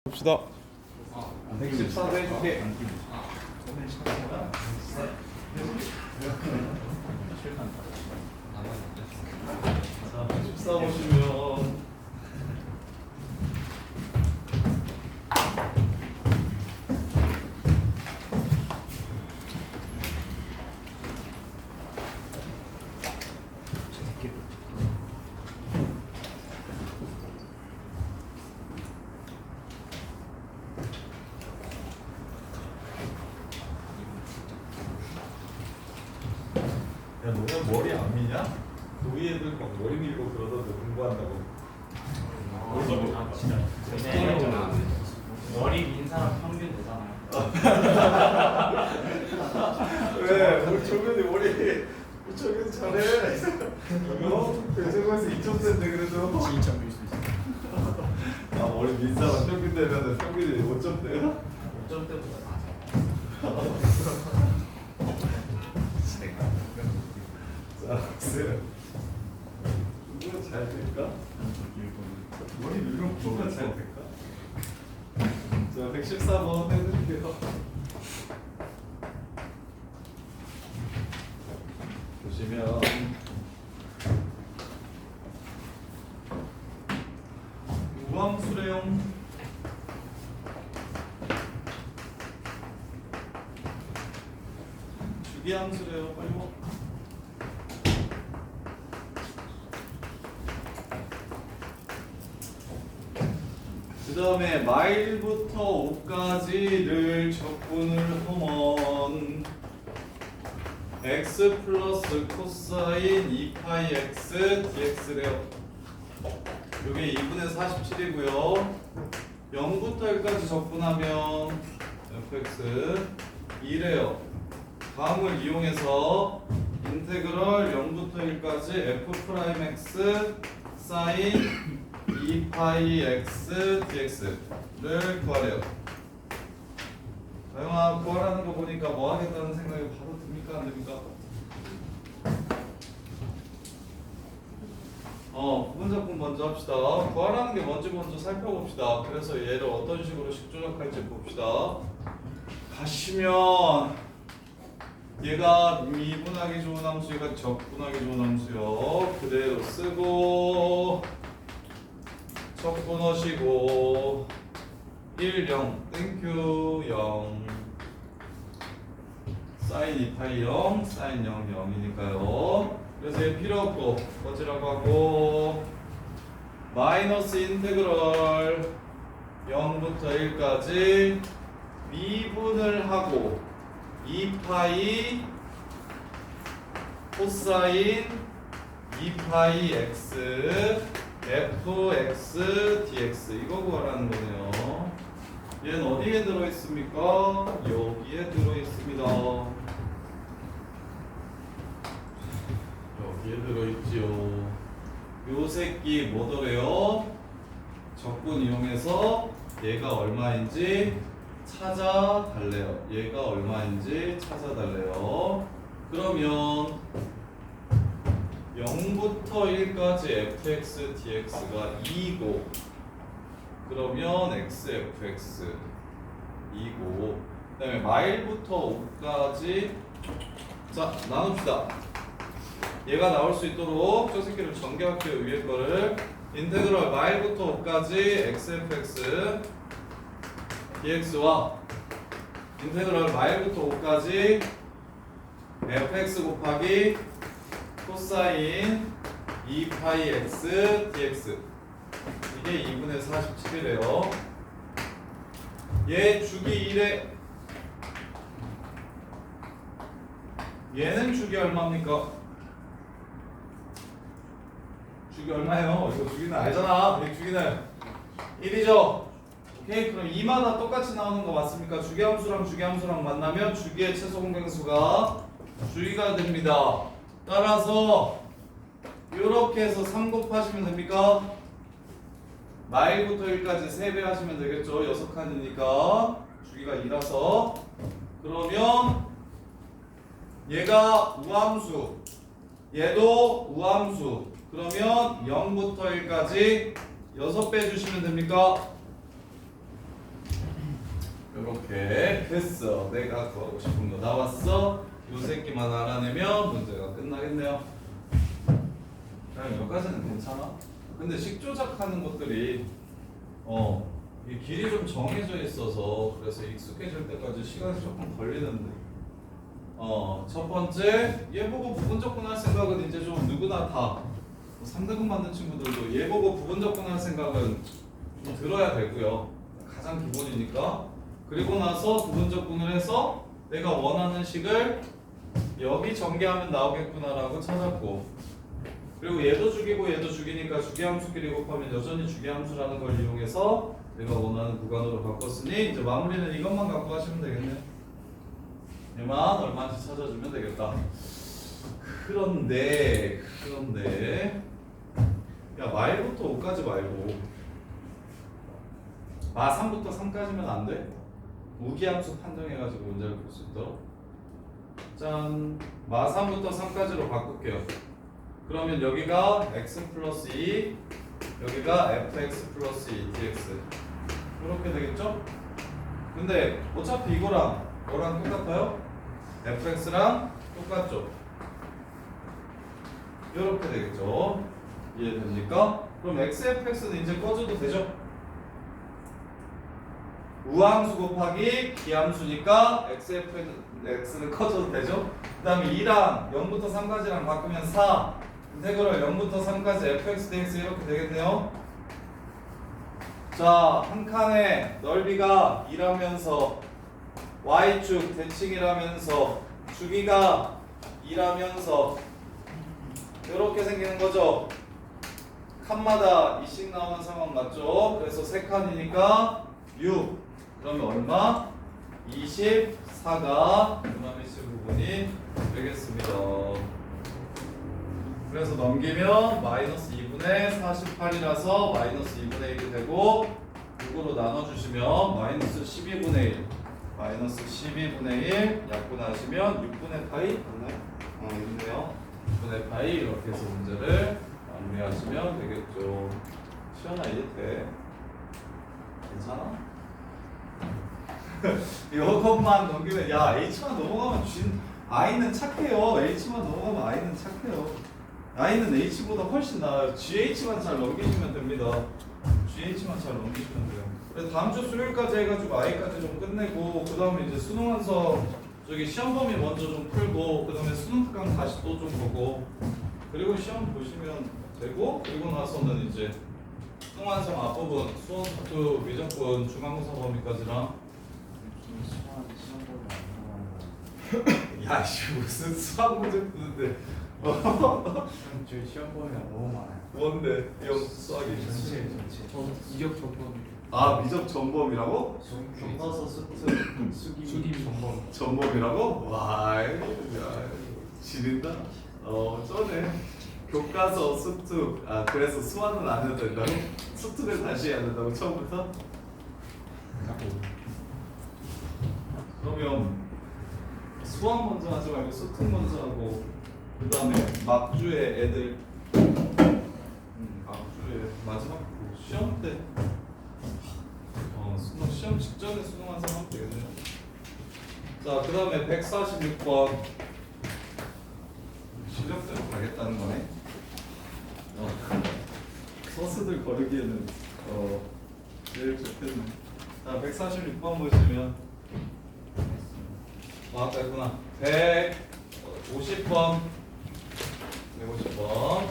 봅시다. 114도 해줄게. 자, 114 보시면 야, 너네 머리 안 미냐? 우리 애들 막 머리 밀고 그러던데 공부한다고. 진짜 머리 민 사람 평균 되잖아요. 왜? 우리 정현이 머리 정현이 잘해. 이거 대전에서 2점대인데 그래도. 진짜 밀 수 있어요. 아, 머리 민사람 평균 되면은 평균이 5점대야? 5점 때보다 낮아. 자, 쌤. 이거 잘 될까? 머리 밀면 뭐가 잘 될까? 자, 114번 해드릴게요. 보시면 우함수래용 주기함수래요. 빨리 와. 그 다음에 마일부터 5까지를 적분을 하면 x 플러스 코사인 2파이 x dx래요. 이게 2분의 47이고요. 0부터 1까지 적분하면 fx 2래요. 다음을 이용해서 인테그럴 0부터 1까지 f 프라임 x 사인 2파이 x dx를 구하래요. 다영아, 구하라는 거 보니까 뭐 하겠다는 생각이 바로 듭니까? 안 듭니까? 부분작품 먼저 합시다. 구하라는 게 뭔지 먼저 살펴봅시다. 그래서 얘를 어떤 식으로 식조작할지 봅시다. 가시면 얘가 미분하기 좋은 함수, 얘가 적분하기 좋은 함수요. 그대로 쓰고 적분하시고 1, 0, 땡큐 0 사인 2파이 0, 사인 0, 0이니까요. 그래서 얘 필요 없고 꺼지라고 하고 마이너스 인테그럴 0부터 1까지 미분을 하고 2파이 코사인 2파이 x fx dx 이거 구하라는 거네요. 얘는 어디에 들어있습니까? 여기에 들어있습니다. 여기에 들어있지요. 요 새끼 뭐더래요? 적분 이용해서 얘가 얼마인지 찾아달래요. 얘가 얼마인지 찾아달래요. 그러면 0부터 1까지 fx dx가 2고 그러면 xfx 2고 그 다음에 마일부터 5까지 자 나눕시다. 얘가 나올 수 있도록 저 새끼를 전개할게요. 위에 거를 인테그럴 마일부터 5까지 xfx dx와 인테그럴 마일부터 5까지 fx 곱하기 코사인 2파이 x dx 이게 2분의 47이래요. 얘 주기 1에 얘는 주기 얼마입니까? 주기 얼마예요? 이거 주기는 알잖아. 이 주기는 1이죠. 오케이, 그럼 2마다 똑같이 나오는 거 맞습니까? 주기함수랑 주기함수랑 만나면 주기의 최소 공정수가 주기가 됩니다. 따라서 이렇게 해서 3 곱하시면 됩니까? 마일부터 1까지 3배 하시면 되겠죠. 6칸이니까 주기가 2라서 그러면 얘가 우함수 얘도 우함수 그러면 0부터 1까지 6배 주시면 됩니까? 이렇게 됐어. 내가 구하고 싶은 거 나왔어. 요 새끼만 알아내면 문제가 끝나겠네요. 그냥 여기까지는 괜찮아. 근데 식 조작하는 것들이 이 길이 좀 정해져 있어서 그래서 익숙해질 때까지 시간이 조금 걸리는데 첫 번째 얘 보고 부분적분 할 생각은 이제 좀 누구나 다 3등급 만든 친구들도 얘 보고 부분적분 할 생각은 좀 들어야 되고요. 가장 기본이니까. 그리고 나서 부분적분을 해서 내가 원하는 식을 여기 전개하면 나오겠구나라고 찾았고, 그리고 얘도 죽이고 얘도 죽이니까 주기함수끼리 곱하면 여전히 주기함수라는 걸 이용해서 내가 원하는 구간으로 바꿨으니 이제 마무리는 이것만 갖고 하시면 되겠네요. 얘만 얼마인지 찾아주면 되겠다. 그런데 야 마일부터 5까지 말고 마3부터 3까지면 안 돼? 무기함수 판정해가지고 문제를 풀 수 있도록. 짠, 마3부터 3까지로 바꿀게요. 그러면 여기가 x 플러스 2, 여기가 fx 플러스 2 dx 이렇게 되겠죠? 근데 어차피 이거랑 이거랑 똑같아요? fx랑 똑같죠? 이렇게 되겠죠? 이해됩니까? 그럼 xfx는 이제 꺼줘도 되죠? 우함수 곱하기 기함수니까 x는 커져도 되죠? 그 다음에 2랑 0부터 3까지랑 바꾸면 4 인테그럴 0부터 3까지 fx dx 이렇게 되겠네요. 자, 한 칸의 넓이가 2라면서 y축 대칭이라면서 주기가 2라면서 이렇게 생기는 거죠. 칸마다 2씩 나오는 상황 맞죠? 그래서 3칸이니까 6 그러면 얼마? 24가 유나미스 부분이 되겠습니다. 그래서 넘기면 마이너스 2분의 48이라서 마이너스 2분의 1이 되고 6으로 나눠주시면 마이너스 12분의 1 마이너스 12분의 1 약분하시면 6분의 파이 맞나요? 있네요. 6분의 파이 이렇게 해서 문제를 마무리하시면 되겠죠. 시원하 이해돼? 괜찮아? 이것만 넘기면 야 H만 넘어가면 I는 착해요. H만 넘어가면 I는 착해요. I는 H보다 훨씬 나아요. GH만 잘 넘기시면 됩니다. GH만 잘 넘기시면 돼요. 그래서 다음 주 수요일까지 해가지고 I까지 좀 끝내고 그 다음에 이제 수능 완성 저기 시험 범위 먼저 좀 풀고 그 다음에 수능 특강 다시 또 좀 보고 그리고 시험 보시면 되고 그리고 나서는 이제 수능 완성 앞부분 수원 파트 미적분 중앙고사 범위까지랑 야씨 무슨 수학 문제 푸는데 저희 시험 범위가 너무 많아요. 뭔데 형 수학이 전체. 이격 전범 아 미적 전범이라고? 교과서 수기 전범. 전범이라고? 와 야, 지린다. 쩌네. 교과서 수특. 아 그래서 수학은 안 해도 된다고? 수특을 다시 해야 된다고 처음부터? 그러면 수학 먼저 하지 말고 수특 먼저 하고 그 다음에 막주의 애들 막주의 마지막 시험 때 수능 시험 직전에 수능 완성 하면 되겠네요. 자, 그 다음에 146번 실력대로 가겠다는 거네. 서스들 거르기에는 제일 좋겠네. 자, 146번 보시면 아까 했구나. 150번 150번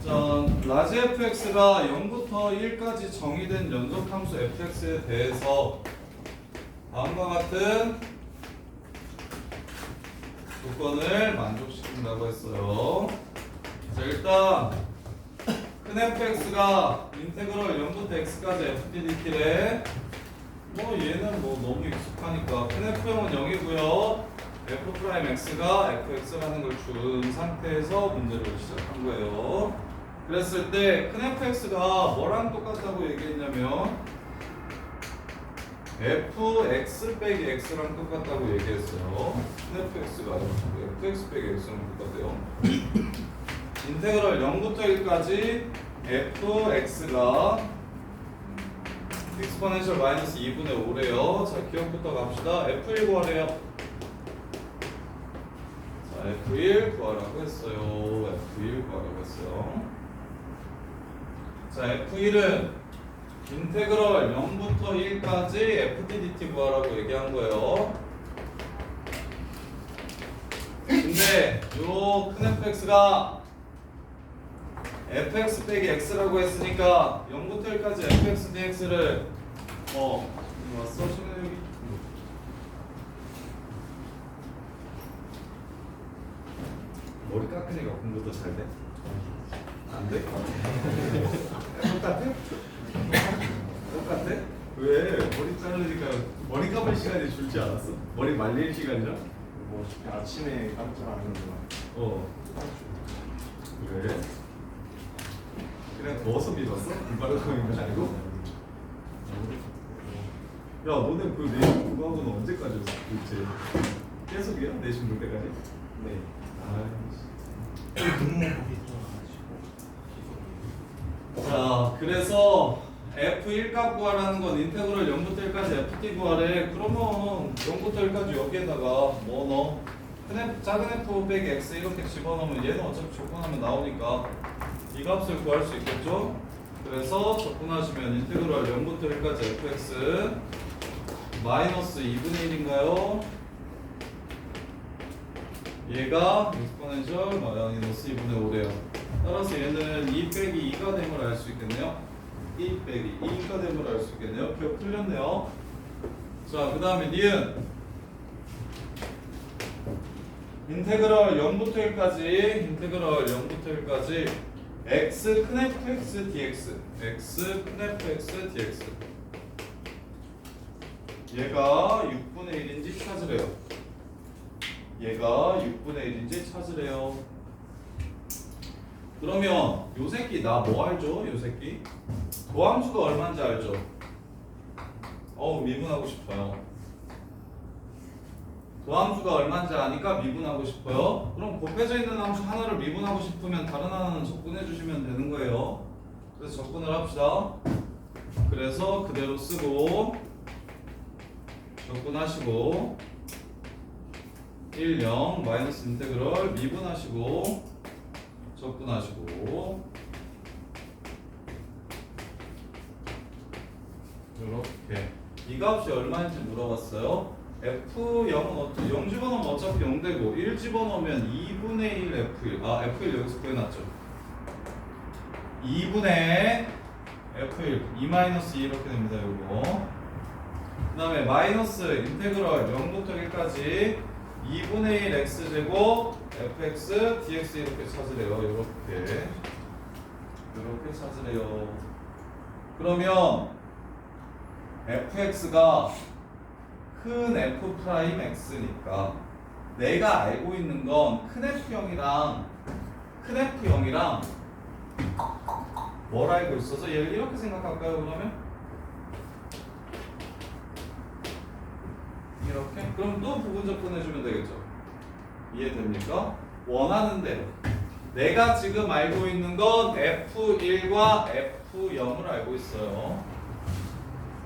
전 라지 fx가 0부터 1까지 정의된 연속함수 fx에 대해서 다음과 같은 조건을 만족시킨다고 했어요. 자, 일단 큰 fx가 인테그럴 0부터 x까지 fdt래. 뭐 얘는 뭐 너무 익숙하니까 큰 f형은 0이고요. f'x가 fx라는 걸 준 상태에서 문제를 시작한 거예요. 그랬을 때 큰 fx가 뭐랑 똑같다고 얘기했냐면 fx 빼기 x랑 똑같다고 얘기했어요. 큰 fx가 fx 빼기 x랑 똑같대요. 인테그럴 0부터 1까지 fx가 exponential 마이너스 2분의 5래요. 자, 기억부터 갑시다. f1 구하래요. 자, f1 구하라고 했어요. f1 구하라고 했어요. 자, f1은 인테그럴 0부터 1까지 fddt 구하라고 얘기한 거예요. 근데 요 큰 fx가 fx 빼기 x라고 했으니까 0부터 1까지 fx dx를 이거 왔어? 시간에 여기 머리 깎으니까 공부도 잘 돼? 안 돼? 똑같아? 똑같아? 왜? 머리 자르니까 머리 감을 시간이 줄지 않았어? 머리 말릴 시간이야? 뭐 아침에 깜짝 안 하는구나. 왜? 그냥 더워서 믿었어? 이바르고 있는 거 아니고? 야, 너네 그 내신 공부하고는 언제까지 했어? 도대체 계속이야? 내신 볼 때까지? 네. 자, 그래서 f1 값 구하라는 건 인테그럴 0부터 1까지 ft 구하래. 그러면 0부터 1까지 여기에다가 뭐 넣어? 큰 F, 작은 f 빼기 x 이렇게 집어넣으면 얘는 어차피 적분하면 나오니까 이 값을 구할 수 있겠죠? 그래서 적분하시면 인테그럴 0부터 1까지 fx 마이너스 2분의 1인가요? 얘가 exponential 마이너스 2분의 5래요. 따라서 얘는 2 빼기 2가 됨을 알 수 있겠네요. 2 빼기 2가 됨을 알 수 있겠네요. 기억 풀렸네요. 자, 그 다음에 니은 인테그럴 0부터 1까지 x 큰 fx dx x 큰 fx dx 얘가 6분의 1인지 찾으래요. 얘가 6분의 1인지 찾으래요. 그러면 요 새끼 나 뭐 알죠? 요 새끼 도함수가 얼마인지 알죠? 미분하고 싶어요. 도함수가 얼마인지 아니까 미분하고 싶어요. 그럼 곱해져 있는 함수 하나를 미분하고 싶으면 다른 하나는 적분해 주시면 되는 거예요. 그래서 적분을 합시다. 그래서 그대로 쓰고 적분하시고 1, 0 마이너스 인테그럴 미분하시고 적분하시고 이렇게 이 값이 얼마인지 물어봤어요. F0은 0 집어넣으면 어차피 0 되고 1 집어넣으면 2분의 1 F1 F1 여기서 구해놨죠. 2분의 F1 2-2 이렇게 됩니다. 요거 그 다음에 마이너스 인테그럴 0부터 1까지 2분의 1 x제곱 fx dx 이렇게 찾으래요. 이렇게 찾으래요. 그러면 fx가 큰 f 프라임 x니까 내가 알고 있는 건 큰 f0이랑 뭘 알고 있어서 얘를 이렇게 생각할까요? 그러면 이렇게? 그럼 또 부분적분 해주면 되겠죠? 이해됩니까? 원하는 대로 내가 지금 알고 있는 건 F1과 F0을 알고 있어요.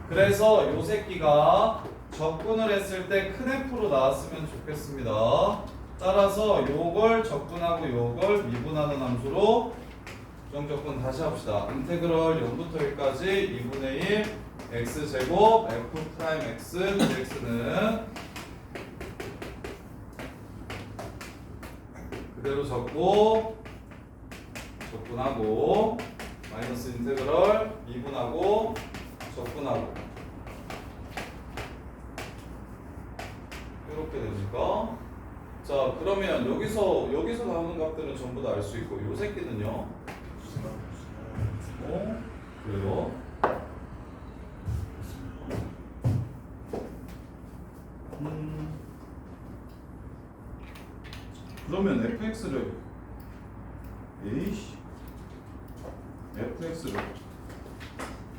그래서 요 새끼가 적분을 했을 때 큰 F로 나왔으면 좋겠습니다. 따라서 요걸 적분하고 요걸 미분하는 함수로 정적분 다시 합시다. 인테그럴 0부터 1까지 2분의 1 x제곱 f 프라임 x dx는 그대로 적고 적분하고 마이너스 인테그럴 미분하고 적분하고 이렇게 되니까 자 그러면 여기서 나오는 값들은 전부 다 알 수 있고 요 새끼는요 그래요? 그러면 fx를 fx를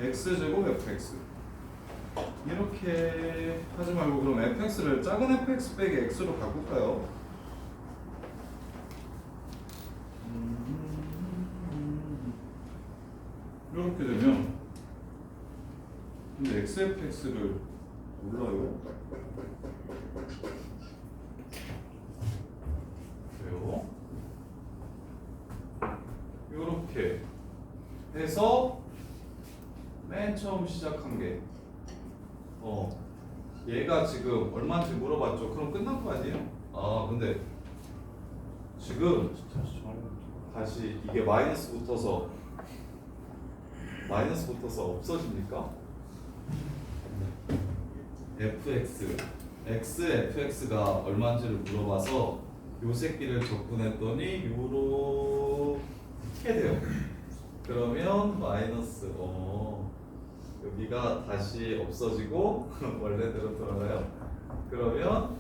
x제곱 fx 이렇게 하지 말고 그럼 fx를 작은 fx 빼기 x로 바꿀까요? 이렇게 되면 근데 XFX를 몰라요? 그래요? 요렇게 해서 맨 처음 시작한 게 얘가 지금 얼마인지 물어봤죠? 그럼 끝난 거 아니에요? 아 근데 지금 다시 이게 마이너스 붙어서 없어집니까? fx fx가 얼마인지를 물어봐서 요 새끼를 접근했더니 요렇게 돼요. 그러면 마이너스 여기가 다시 없어지고 원래대로 돌아가요. 그러면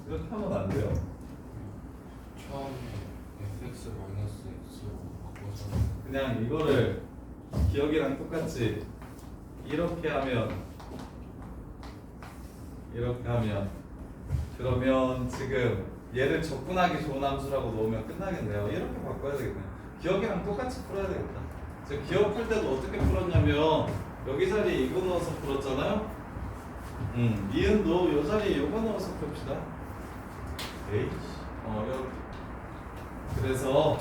이렇게 하면 안 돼요. 처음에 fx 마이너스 x로 바꿔서 그냥 이거를 기억이랑 똑같이 이렇게 하면 그러면 지금 얘를 접근하기 좋은 함수라고 놓으면 끝나겠네요. 이렇게 바꿔야 되겠네요. 기억이랑 똑같이 풀어야 되겠다. 제가 기억 풀 때도 어떻게 풀었냐면 여기 자리에 이거 넣어서 풀었잖아요. 니은도 요 자리에 요거 넣어서 풉시다. 이렇게. 그래서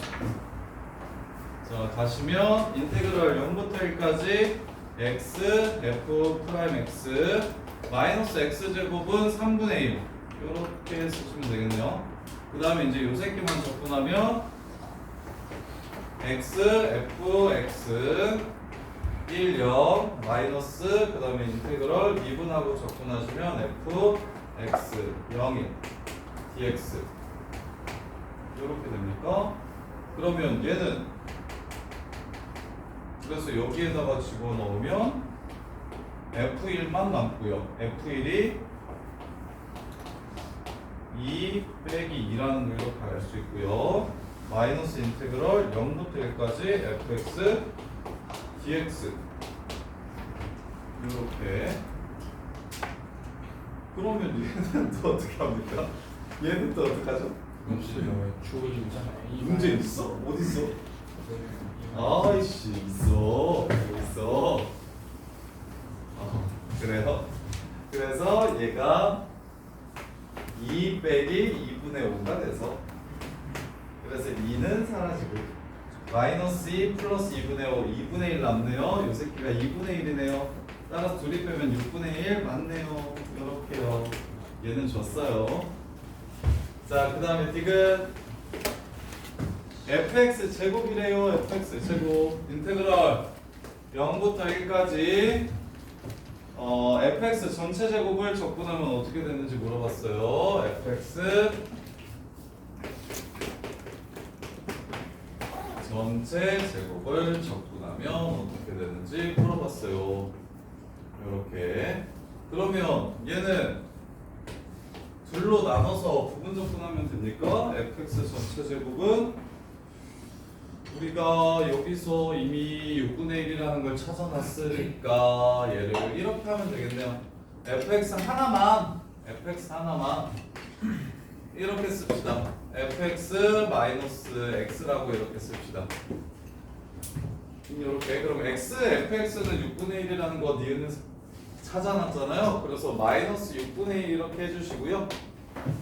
자 가시면 인테그럴 0부터 1까지 x f 프라임 x 마이너스 x 제곱은 3분의 1 이렇게 쓰시면 되겠네요. 그 다음에 이제 요 새끼만 접근하면 x f x 1 0 마이너스 그 다음에 인테그럴 미분하고 접근하시면 f x 0 1 dx 이렇게 됩니까? 그러면 얘는 그래서 여기에다가 집어넣으면 F1만 남고요. F1이 2 빼기 2라는 걸 이렇게 알 수 있고요. 마이너스 인테그럴 0부터 1까지 fx dx 이렇게. 그러면 얘는 또 어떻게 합니까? 얘는 또 어떻게 하죠? 주어지잖아요. 문제 있어? 어디 있어? 아이씨 있어. 그래요? 그래서 얘가 2 빼기 2분의 5가 돼서 그래서 2는 사라지고 마이너스 2 플러스 2분의 5 2분의 1 남네요. 요 새끼가 2분의 1이네요. 따라서 둘이 빼면 6분의 1 맞네요. 이렇게요. 얘는 줬어요. 자, 그 다음에 디귿 fx 제곱이래요. fx 제곱 인테그럴 0부터 1까지 fx 전체 제곱을 접근하면 어떻게 되는지 물어봤어요. fx 전체 제곱을 접근하면 어떻게 되는지 물어봤어요. 이렇게. 그러면 얘는 둘로 나눠서 부분 접근하면 됩니까? fx 전체 제곱은 우리가 여기서 이미 6분의 1이라는 걸 찾아놨으니까 얘를 이렇게 하면 되겠네요. fx 하나만 이렇게 씁시다. fx 마이너스 x라고 이렇게 씁시다. 이렇게. 그럼 x fx는 6분의 1이라는 거 니은은 찾아놨잖아요. 그래서 마이너스 6분의 1 이렇게 해주시고요.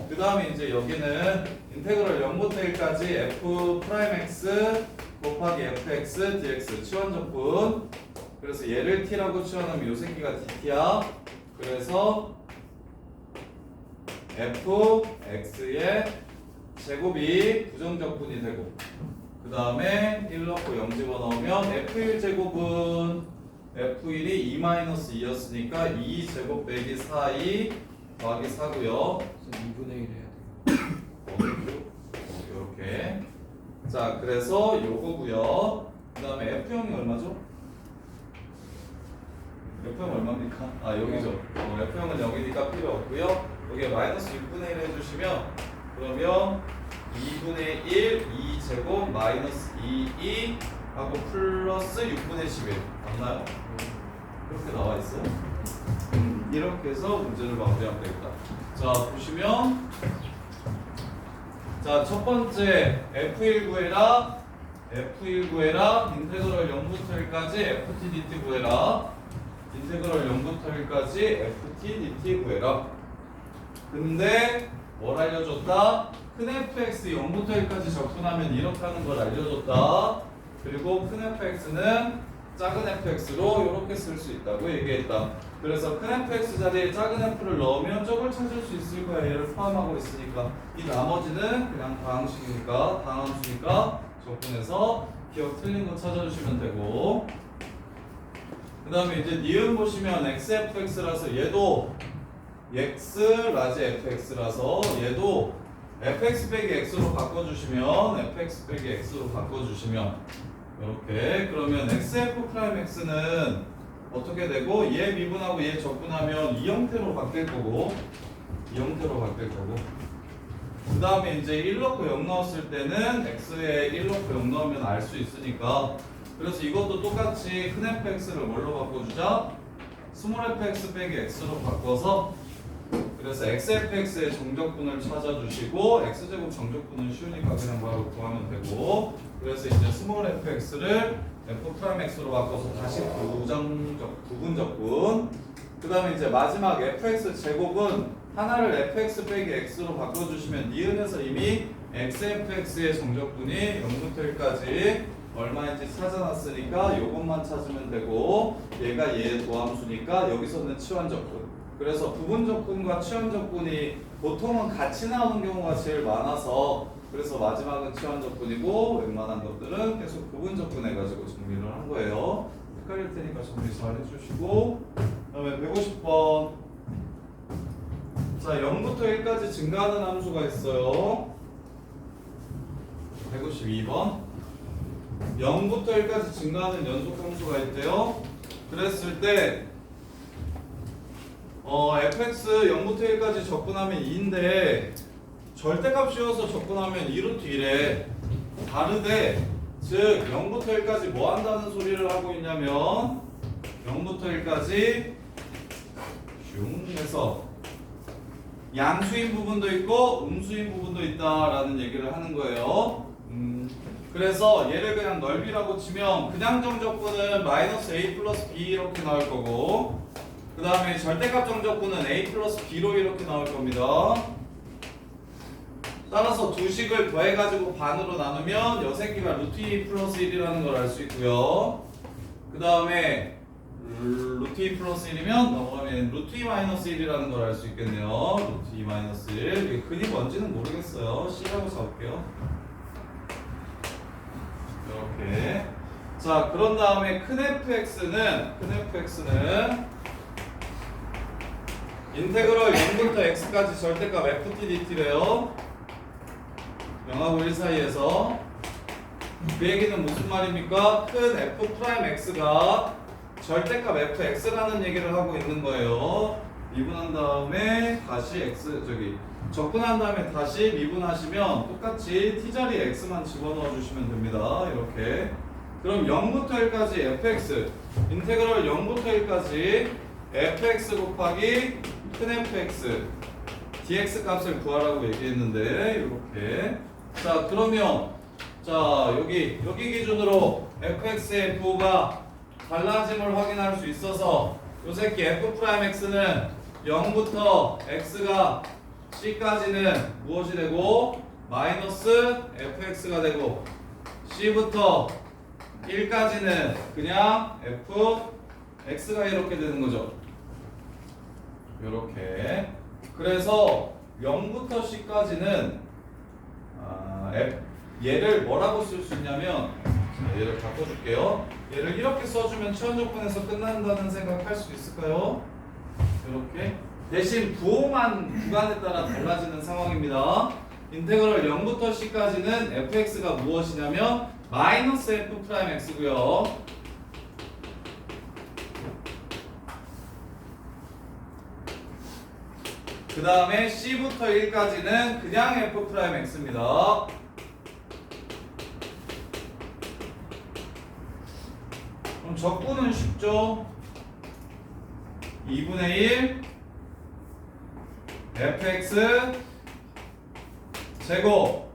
그 다음에 이제 여기는 인테그럴 0부터 1까지 f 프라임 x 곱하기 fx dx 치환접분. 그래서 얘를 t라고 치환하면 요 새끼가 dt야. 그래서 fx의 제곱이 부정적분이 되고 그 다음에 1 넣고 0 집어넣으면 f1 제곱은 f1이 2-2였으니까 2제곱 빼기 4이 더하기 4고요. 2분의 1 해야 돼요. 이렇게. 자, 그래서 요거고요. 그 다음에 F형이 얼마죠? F형 얼마입니까? 아, 여기죠. F형은 0이니까 필요 없고요. 여기에 마이너스 6분의 1 해주시면 그러면 2분의 1, 2제곱 마이너스 2 하고 플러스 6분의 11 맞나요? 그렇게 나와 있어요. 이렇게 해서 문제를 마무리하면 되겠다. 자, 보시면 자, 첫 번째 F1 구해라. F1 구해라. 인테그럴 0부터 1까지 FT dt 구해라. 인테그럴 0부터 1까지 FT dt 구해라. 근데 뭘 알려줬다? 큰 fx 0부터 1까지 접근하면 이렇게 하는 걸 알려줬다. 그리고 큰 fx는 작은 fx로 이렇게 쓸 수 있다고 얘기했다. 그래서 큰 fx 자리에 작은 f를 넣으면 저걸 찾을 수 있을 거야. 얘를 포함하고 있으니까. 이 나머지는 그냥 다항식이니까, 다항함수니까 접근해서 기억 틀린 거 찾아주시면 되고. 그 다음에 이제 니은 보시면 xfx라서 얘도 x 라지 fx라서 얘도 fx 빼기 x로 바꿔주시면 fx 빼기 x로 바꿔주시면 이렇게 그러면 xf 프라임 x는 어떻게 되고 얘 미분하고 얘 적분하면 이 형태로 바뀔 거고 이 형태로 바뀔 거고 그 다음에 이제 1 넣고 0 넣었을 때는 x에 1 넣고 0 넣으면 알 수 있으니까 그래서 이것도 똑같이 큰 fx를 뭘로 바꿔주자? 스몰 fx 빼기 x로 바꿔서 그래서 xfx의 정적분을 찾아주시고 x제곱 정적분은 쉬우니까 그냥 바로 구하면 되고 그래서 이제 스몰 fx를 f'x로 바꿔서 다시 부분적분 그 다음에 이제 마지막 fx 제곱은 하나를 fx 빼기 x로 바꿔주시면 니은에서 이미 xfx의 정적분이 0부터 1까지 얼마인지 찾아놨으니까 이것만 찾으면 되고 얘가 얘의 도함수니까 여기서는 치환적분 그래서 부분적분과 치환적분이 보통은 같이 나오는 경우가 제일 많아서 그래서 마지막은 치환적분이고 웬만한 것들은 계속 부분적분 해가지고 정리를 한 거예요. 헷갈릴 테니까 정리 잘 해주시고 그 다음에 150번 자 0부터 1까지 증가하는 함수가 있어요. 152번 0부터 1까지 증가하는 연속 함수가 있대요. 그랬을 때 fx 0부터 1까지 접근하면 2인데 절대값 씌워서 접근하면 2루트 1에 다르대 즉 0부터 1까지 뭐 한다는 소리를 하고 있냐면 0부터 1까지 슝 해서 양수인 부분도 있고 음수인 부분도 있다라는 얘기를 하는 거예요. 그래서 얘를 그냥 넓이라고 치면 그냥 정적분은 마이너스 a 플러스 b 이렇게 나올 거고 그 다음에 절대값 정적분은 a 플러스 b로 이렇게 나올 겁니다. 따라서 두 식을 더해가지고 반으로 나누면 요 새끼가 루트 2 플러스 1이라는 걸 알 수 있고요. 그 다음에 루트 2 플러스 1이면 넘어가면 루트 2 마이너스 1이라는 걸 알 수 있겠네요. 루트 2 마이너스 1 이게 근이 뭔지는 모르겠어요. C라고 잡을게요. 이렇게 자 그런 다음에 큰 fx는 인테그럴 0부터 x까지 절대값 ft dt래요. 0하고 1 사이에서 그 얘기는 무슨 말입니까? 큰 f 프라임 x가 절대값 fx라는 얘기를 하고 있는 거예요. 미분한 다음에 다시 x 접근한 다음에 다시 미분하시면 똑같이 t자리에 x만 집어넣어 주시면 됩니다. 이렇게 그럼 0부터 1까지 fx 인테그럴 0부터 1까지 fx 곱하기 큰 fx dx 값을 구하라고 얘기했는데 이렇게 자 그러면 자 여기 기준으로 fx의 부호가 달라짐을 확인할 수 있어서 요 새끼 f'x는 0부터 x가 c까지는 무엇이 되고 마이너스 fx가 되고 c부터 1까지는 그냥 fx가 이렇게 되는 거죠. 이렇게 그래서 0부터 c까지는 얘를 뭐라고 쓸 수 있냐면 얘를 바꿔줄게요. 얘를 이렇게 써주면 치환적분에서 끝난다는 생각할 수 있을까요? 이렇게 대신 부호만 구간에 따라 달라지는 상황입니다. 인테그럴 0부터 c까지는 fx가 무엇이냐면 마이너스 f 프라임 x고요. 그 다음에 c부터 1까지는 그냥 f 프라임 x입니다. 그럼 적분은 쉽죠? 2분의 1 fx 제곱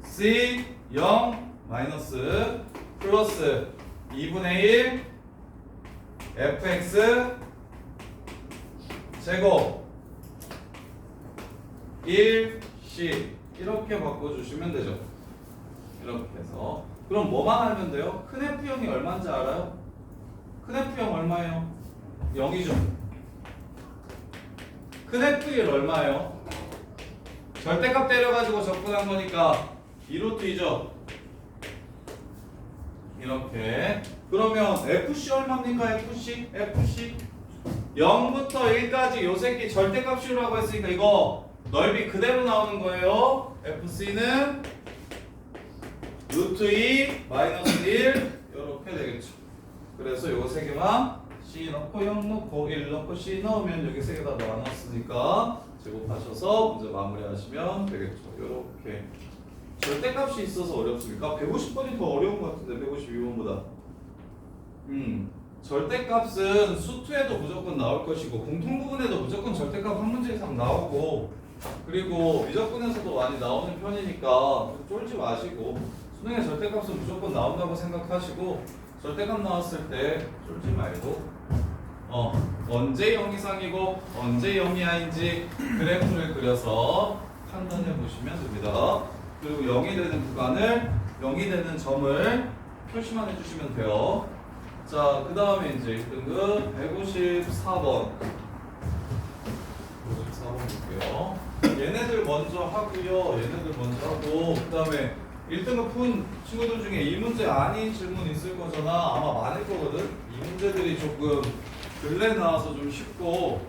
c 0 마이너스 플러스 2분의 1 fx 제곱 1c 이렇게 바꿔주시면 되죠. 이렇게 해서 그럼 뭐만 알면 돼요? 큰 F형이 얼마인지 알아요? 큰 F형 얼마예요? 0이죠. 큰 F1 얼마예요? 절대값 때려가지고 접근한 거니까 2루트 2죠. 이렇게 그러면 FC 얼마입니까? FC 0부터 1까지 요 새끼 절대값이라고 했으니까 이거 넓이 그대로 나오는 거예요. FC는 루트 2 마이너스 1 이렇게 되겠죠. 그래서 요거 세 개만 C 넣고 0 넣고 1 넣고 C 넣으면 여기 세 개 다 나눴으니까 제곱하셔서 문제 마무리하시면 되겠죠. 이렇게 절대값이 있어서 어렵습니까? 150번이 더 어려운 것 같은데 152번보다. 절대값은 수투에도 무조건 나올 것이고 공통부분에도 무조건 절대값 한 문제 이상 나오고 그리고 미적분에서도 많이 나오는 편이니까 쫄지 마시고 수능의 절대값은 무조건 나온다고 생각하시고 절대값 나왔을 때 쫄지 말고 언제 0 이상이고 언제 0 이하인지 그래프를 그려서 판단해 보시면 됩니다. 그리고 0이 되는 구간을 0이 되는 점을 표시만 해주시면 돼요. 자, 그 다음에 이제 1등급 154번 154번 볼게요. 얘네들 먼저 하고요. 얘네들 먼저 하고 그 다음에 1등급 푼 친구들 중에 이 문제 아닌 질문 있을 거잖아. 아마 많을 거거든. 이 문제들이 조금 근래 나와서 좀 쉽고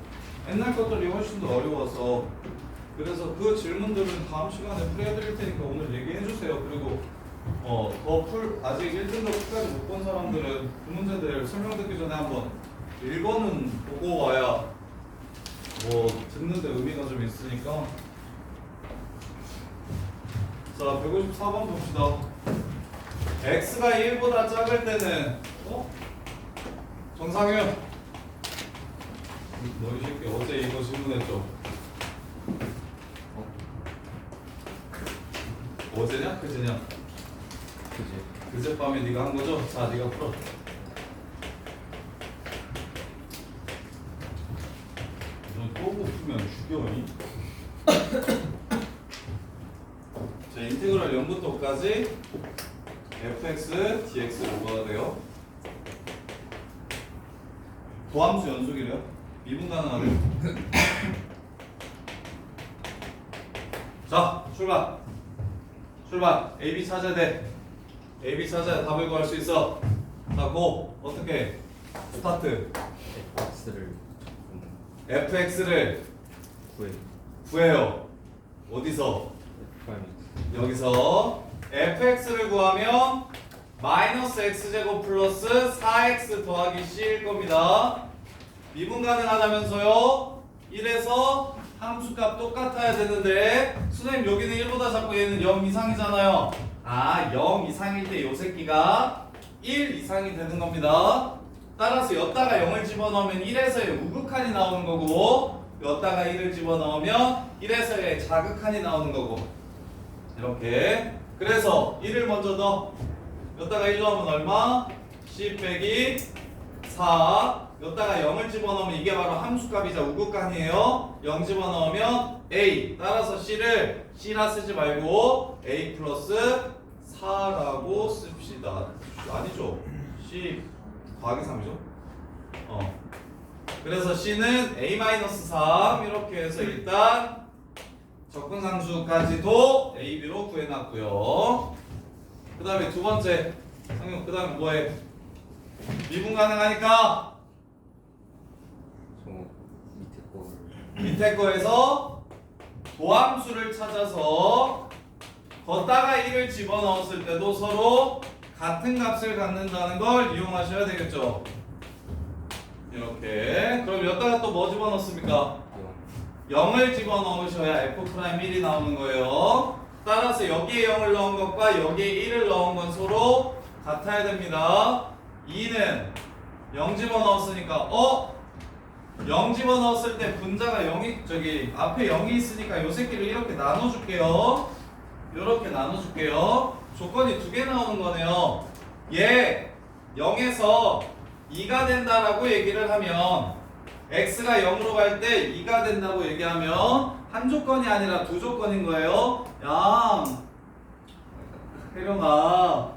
옛날 것들이 훨씬 더 어려워서 그래서 그 질문들은 다음 시간에 풀어드릴 테니까 오늘 얘기해 주세요. 그리고 아직 1등급 끝까지 못 본 사람들은 그 문제들 설명 듣기 전에 한번 1번은 보고 와야 뭐 듣는데 의미가 좀 있으니까. 자, 154번 봅시다. x가 1보다 작을 때는 정상현 너 이 새끼 어제 이거 질문했죠? 어제냐? 그제냐? 그제밤에 네가 한 거죠? 자, 네가 풀어. 너 또 풀면 죽여니? 자, 인테그랄 0부터 5까지 fx, dx 뭐가 돼요? 도함수 연속이래요? 미분 가능하래요? 자, 출발. AB 찾아야 돼. AB 찾아야 답을 구할 수 있어. 자, 고. 어떻게? 스타트. fx를 구해요. 어디서? 여기서 fx를 구하면 마이너스 x제곱 플러스 4x 더하기 c일 겁니다. 미분 가능하다면서요? 1에서 함수값 똑같아야 되는데 선생님 여기는 1보다 작고 얘는 0 이상이잖아요. 0 이상일 때 요 새끼가 1 이상이 되는 겁니다. 따라서 여기다가 0을 집어넣으면 1에서의 우극한이 나오는 거고 여기다가 1을 집어넣으면 1에서의 자극한이 나오는 거고 이렇게. 그래서 1을 먼저 넣어. 여기다가 1 넣으면 얼마? 10 빼기 4. 여기다가 0을 집어넣으면 이게 바로 함수값이자 우극한이에요. 0 집어넣으면 a. 따라서 c를 c라 쓰지 말고 a 플러스 4라고 씁시다. 아니죠? c 더하기 3이죠? 그래서 c는 a-3 이렇게 해서 일단 접근상수까지도 a, b로 구해놨고요. 그 다음에 두 번째 상용 그 다음에 뭐해? 미분 가능하니까 밑에 거에서 도함수를 찾아서 걷다가 1을 집어넣었을 때도 서로 같은 값을 갖는다는 걸 이용하셔야 되겠죠. 이렇게. 그럼 여기다가 또 뭐 집어넣습니까? 0을 집어넣으셔야 f'1이 나오는 거예요. 따라서 여기에 0을 넣은 것과 여기에 1을 넣은 건 서로 같아야 됩니다. 2는 0 집어넣었으니까 0 집어넣었을 때 분자가 0이 앞에 0이 있으니까 요 새끼를 이렇게 나눠줄게요. 이렇게 나눠줄게요. 조건이 두 개 나오는 거네요. 얘 0에서 2가 된다라고 얘기를 하면 x가 0으로 갈 때 2가 된다고 얘기하면 한 조건이 아니라 두 조건인 거예요. 야, 혜령아,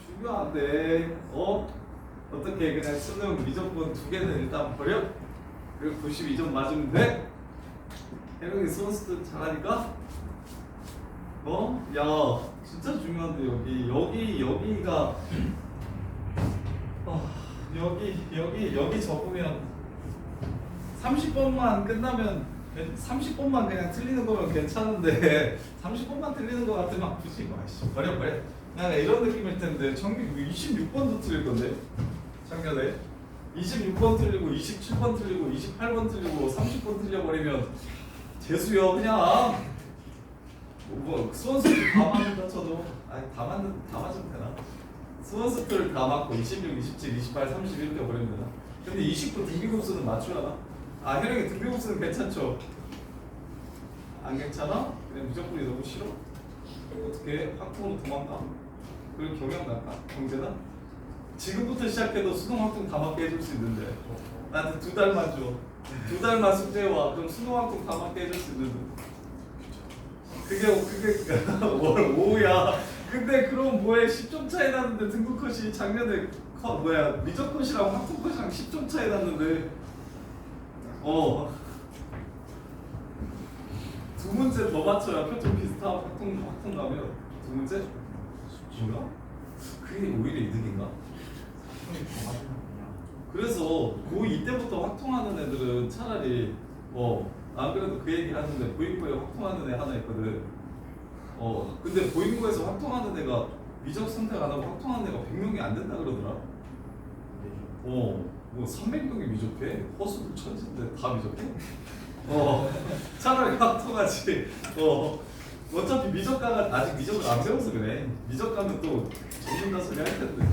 죽여 안 돼. 어떻게 그냥 수능 미적분 두 개는 일단 버려? 그리고 92점 맞으면 돼? 혜령이 수원수도 잘하니까? 야, 진짜 중요한데 여기가 여기 적으면 30번만 끝나면 30번만 그냥 틀리는 거면 괜찮은데 30번만 틀리는 거 같으면 굳이 버려. 그냥 이런 느낌일 텐데 정규 26번도 틀릴 건데 작년에 26번 틀리고 27번 틀리고 28번 틀리고 30번 틀려버리면 재수요 그냥. 뭐 수원수들 다 맞는다 쳐도 다 맞으면 되나? 수원수들 다 맞고 26, 27, 28, 30 이렇게 버리면 되나? 근데 29 등비급수는 맞추려나? 혜령이 등비급수는 괜찮죠? 안 괜찮아? 그냥 무조건이 너무 싫어? 어떻게 학통으로 도망가? 그리고 경영 갈까? 경제나? 지금부터 시작해도 수능 학통 다 맞게 해줄 수 있는데 나한테 2달만 줘. 2달만 숙제와 그럼 수능 학통 다 맞게 해줄 수 있는데 그게 월 5야. 근데 그럼 뭐해 10점 차이 났는데 등급 컷이 작년에 미적 컷이랑 학통 컷이랑 10점 차이 났는데 두 문제 더 맞춰야 표점 비슷한 학통 가면 두 문제? 뭐야? 그게 오히려 이득인가? 그래서 고2 때부터 확통하는 애들은 차라리 안 그래도 그 얘기 하는데 보잉고에 확통하는 애 하나 있거든. 근데 보잉고에서 확통하는 애가 미적 선택 안 하고 확통하는 애가 100명이 안 된다 그러더라. 뭐 300명이 미적해? 허수도 천진데 다 미적해? 차라리 확통하지. 어차피 미적가가 아직 미적을 안 배워서 그래. 미적 가면 또 전문가 소리 할 텐데.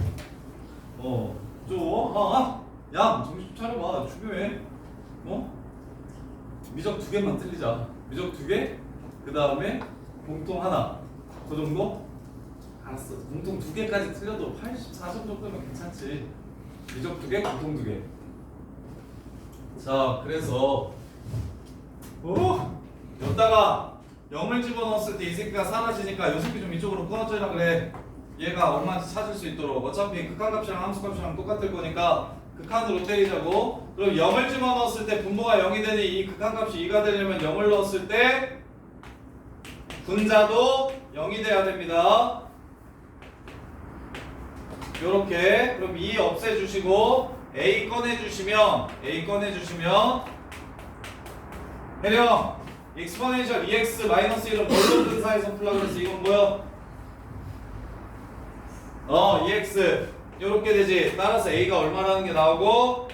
야 정신 차려봐. 중요해. 미적 2개만 틀리자. 미적 2개, 그 다음에 공통 하나. 그 정도? 알았어. 공통 2개까지 틀려도 84점 정도면 괜찮지. 미적 2개, 공통 2개. 자, 그래서 여기다가 0을 집어넣었을 때 이 새끼가 사라지니까 이 새끼 좀 이쪽으로 끊어져라 그래. 얘가 얼마인지 찾을 수 있도록. 어차피 극한값이랑 함수값이랑 똑같을 거니까 극한으로 때리자고. 그럼 0을 집어넣었을 때 분모가 0이 되니 이 극한값이 2가 되려면 0을 넣었을 때 분자도 0이 돼야 됩니다. 요렇게. 그럼 2 없애주시고 A 꺼내주시면 혜령 익스포넨셜 EX 마이너스 1은 뭘로 분사해서 풀라 그랬어? 이건 뭐야? EX 요렇게 되지. 따라서 A가 얼마라는 게 나오고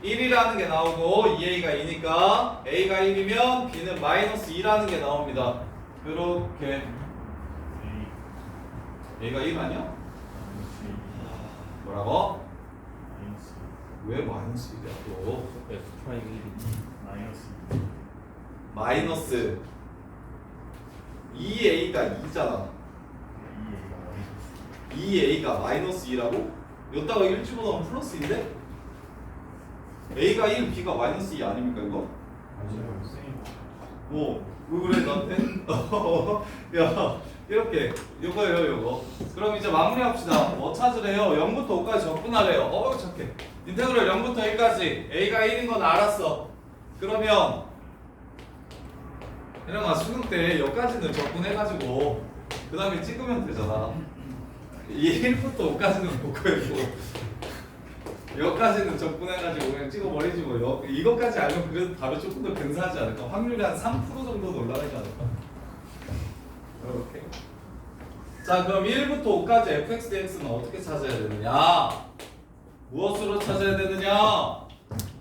1이라는 게 나오고 2A가 2니까 A가 1이면 B는 마이너스 2라는 게 나옵니다. 요렇게. A가 1 아니야? 뭐라고? 왜 마이너스 1이야 또? 마이너스 2A가 2잖아. 2A가 마이너스 2라고? 여기다가 1 집어넣으면 플러스 2인데? A가 1, B가 마이너스 2 아닙니까 이거? 왜 그래 나한테? 야 이렇게 요거 그럼 이제 마무리합시다. 뭐 찾으래요? 0부터 5까지 적분하래요. 착해. 인테그럴 0부터 1까지 A가 1인 건 알았어. 그러면 혜령아 수능 때 여기까지는 적분해가지고 그 다음에 찍으면 되잖아. 1부터 5까지는 못 구해고 여기까지는 적분해가지고 그냥 찍어버리지 뭐. 이것까지 알면 그래도 답이 조금 더 근사하지 않을까? 확률이 한 3% 정도 올라가지 않을까? 이렇게. 자 그럼 1부터 5까지 fx, dx는 어떻게 찾아야 되느냐? 무엇으로 찾아야 되느냐?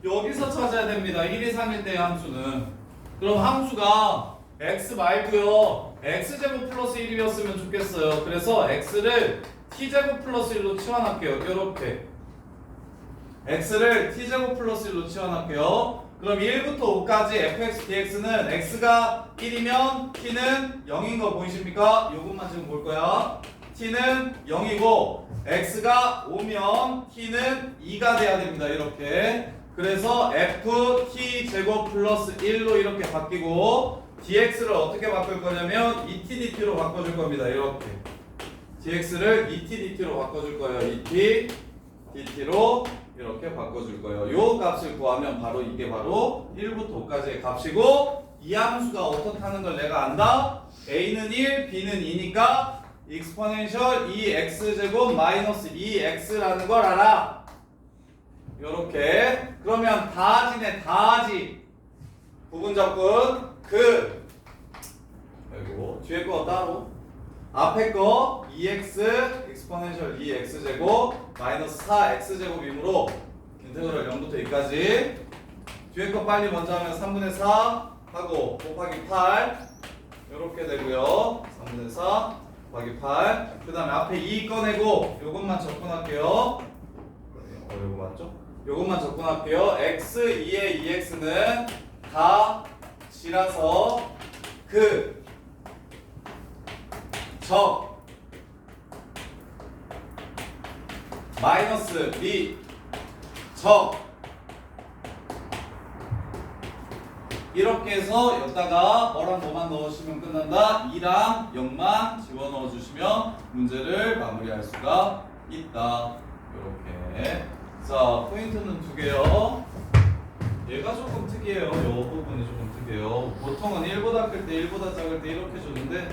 여기서 찾아야 됩니다. 1 이상일 때의 함수는. 그럼 함수가 x 말고요 x제곱 플러스 1이었으면 좋겠어요. 그래서 x를 t제곱 플러스 1로 치환할게요. 이렇게 x를 t제곱 플러스 1로 치환할게요. 그럼 1부터 5까지 fx dx는 x가 1이면 t는 0인 거 보이십니까? 요것만 지금 볼 거야. t는 0이고 x가 5면 t는 2가 돼야 됩니다. 이렇게. 그래서 ft 제곱 플러스 1로 이렇게 바뀌고 dx를 어떻게 바꿀 거냐면 2t dt로 바꿔줄 겁니다. 이렇게. dx를 2t dt로 바꿔줄 거예요. 2t dt로 이렇게 바꿔줄 거예요. 요 값을 구하면 바로 이게 바로 1부터 5까지의 값이고 이 함수가 어떻다는 걸 내가 안다? a는 1, b는 2니까 exponential 2x제곱 마이너스 2x라는 걸 알아. 요렇게. 그러면 다지네, 다지. 부분 접근 그 그리고 뒤에 거 따로 앞에 거 2x exponential 2x제곱 마이너스 4x제곱이므로 인테그럴 0부터 2까지 뒤에 거 빨리 먼저 하면 3분의 4 하고 곱하기 8 요렇게 되고요. 3분의 4 곱하기 8 그 다음에 앞에 2 꺼내고 요것만 접근할게요. 요거 맞죠? 요것만 접근할게요. x2의 2x는 다 지라서 그 적 마이너스 미 적 이렇게 해서 여기다가 뭐랑 뭐만 넣으시면 끝난다. 2랑 0만 집어넣어 주시면 문제를 마무리할 수가 있다. 이렇게. 자, 포인트는 두 개요. 얘가 조금 특이해요. 이 부분이 조금 특이해요. 보통은 1보다 클 때 1보다 작을 때 이렇게 주는데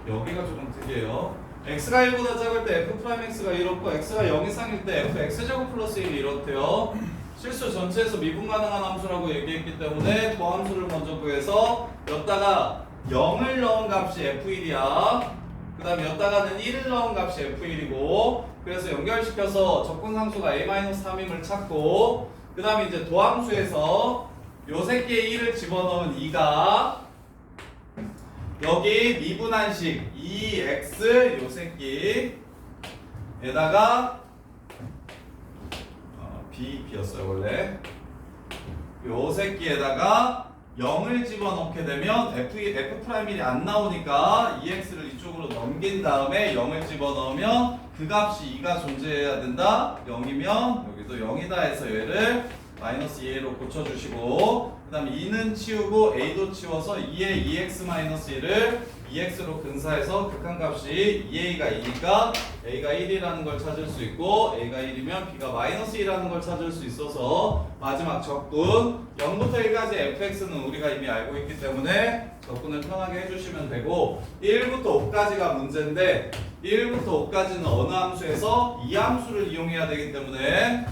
여기가 조금 특이해요. x가 1보다 작을 때 f'x가 이렇고 x가 0 이상일 때 fx제곱 플러스 1이 이렇대요. 실수 전체에서 미분 가능한 함수라고 얘기했기 때문에 그 함수를 먼저 구해서 여기다가 0을 넣은 값이 f1이야. 그 다음 여기다가는 1을 넣은 값이 f1이고 그래서 연결시켜서 접근상수가 a-3임을 찾고 그 다음에 이제 도함수에서 요 새끼의 1을 집어넣은 2가 여기 미분한식 2x 요 새끼에다가 b였어요 원래 요 새끼에다가 0을 집어넣게 되면 f'1이 안 나오니까 2x를 이쪽으로 넘긴 다음에 0을 집어넣으면 그 값이 2가 존재해야 된다. 0이면 여기도 0이다 해서 얘를 마이너스 2a로 고쳐주시고 그 다음에 2는 치우고 a도 치워서 2의 2x-1을 2x로 근사해서 극한값이 2a가 2니까 a가 1이라는 걸 찾을 수 있고 a가 1이면 b가 마이너스 2라는 걸 찾을 수 있어서 마지막 적분 0부터 1까지 fx는 우리가 이미 알고 있기 때문에 적분을 편하게 해주시면 되고 1부터 5까지가 문제인데 1부터 5까지는 어느 함수에서 이 함수를 이용해야 되기 때문에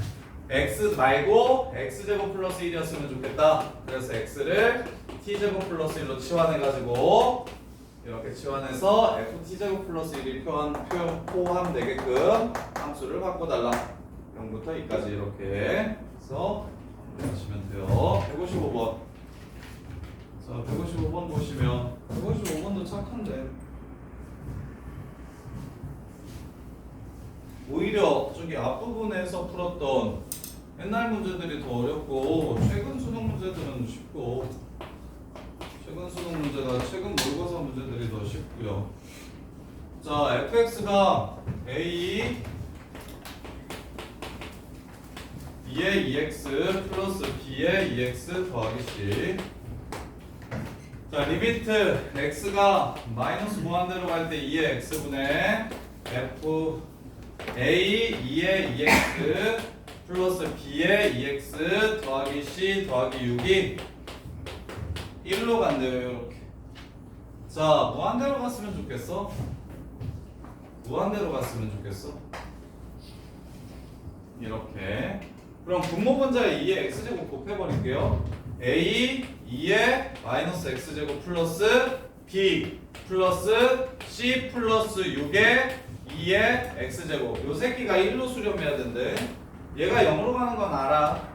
x 말고 x제곱 플러스 1이었으면 좋겠다. 그래서 x를 t제곱 플러스 1로 치환해가지고 이렇게 치환해서 ft제곱 플러스 1이 포함되게끔 함수를 바꿔달라. 0부터 2까지 이렇게 해서 하시면 돼요. 155번. 자, 155번 보시면 155번도 착한데 오히려 저기 앞부분에서 풀었던 옛날 문제들이 더 어렵고 최근 수능 문제들은 쉽고 최근 수능 문제가 최근 모의고사 문제들이 더 쉽고요. 자, fx가 a 2의 2x 플러스 b의 2x 더하기 c. 자, 리미트 x가 마이너스 무한대로 갈 때 2의 x분의 f a 2의 2x 플러스 b의 2x 더하기 c 더하기 6이 1로 간대요. 이렇게. 자, 무한대로 갔으면 좋겠어. 무한대로 갔으면 좋겠어. 이렇게. 그럼 분모분자에 2의 x제곱 곱해버릴게요. a 2의 마이너스 x제곱 플러스 b 플러스 c 플러스 6의 2의 x제곱. 요 새끼가 1로 수렴해야 된대. 얘가 0으로 가는 건 알아.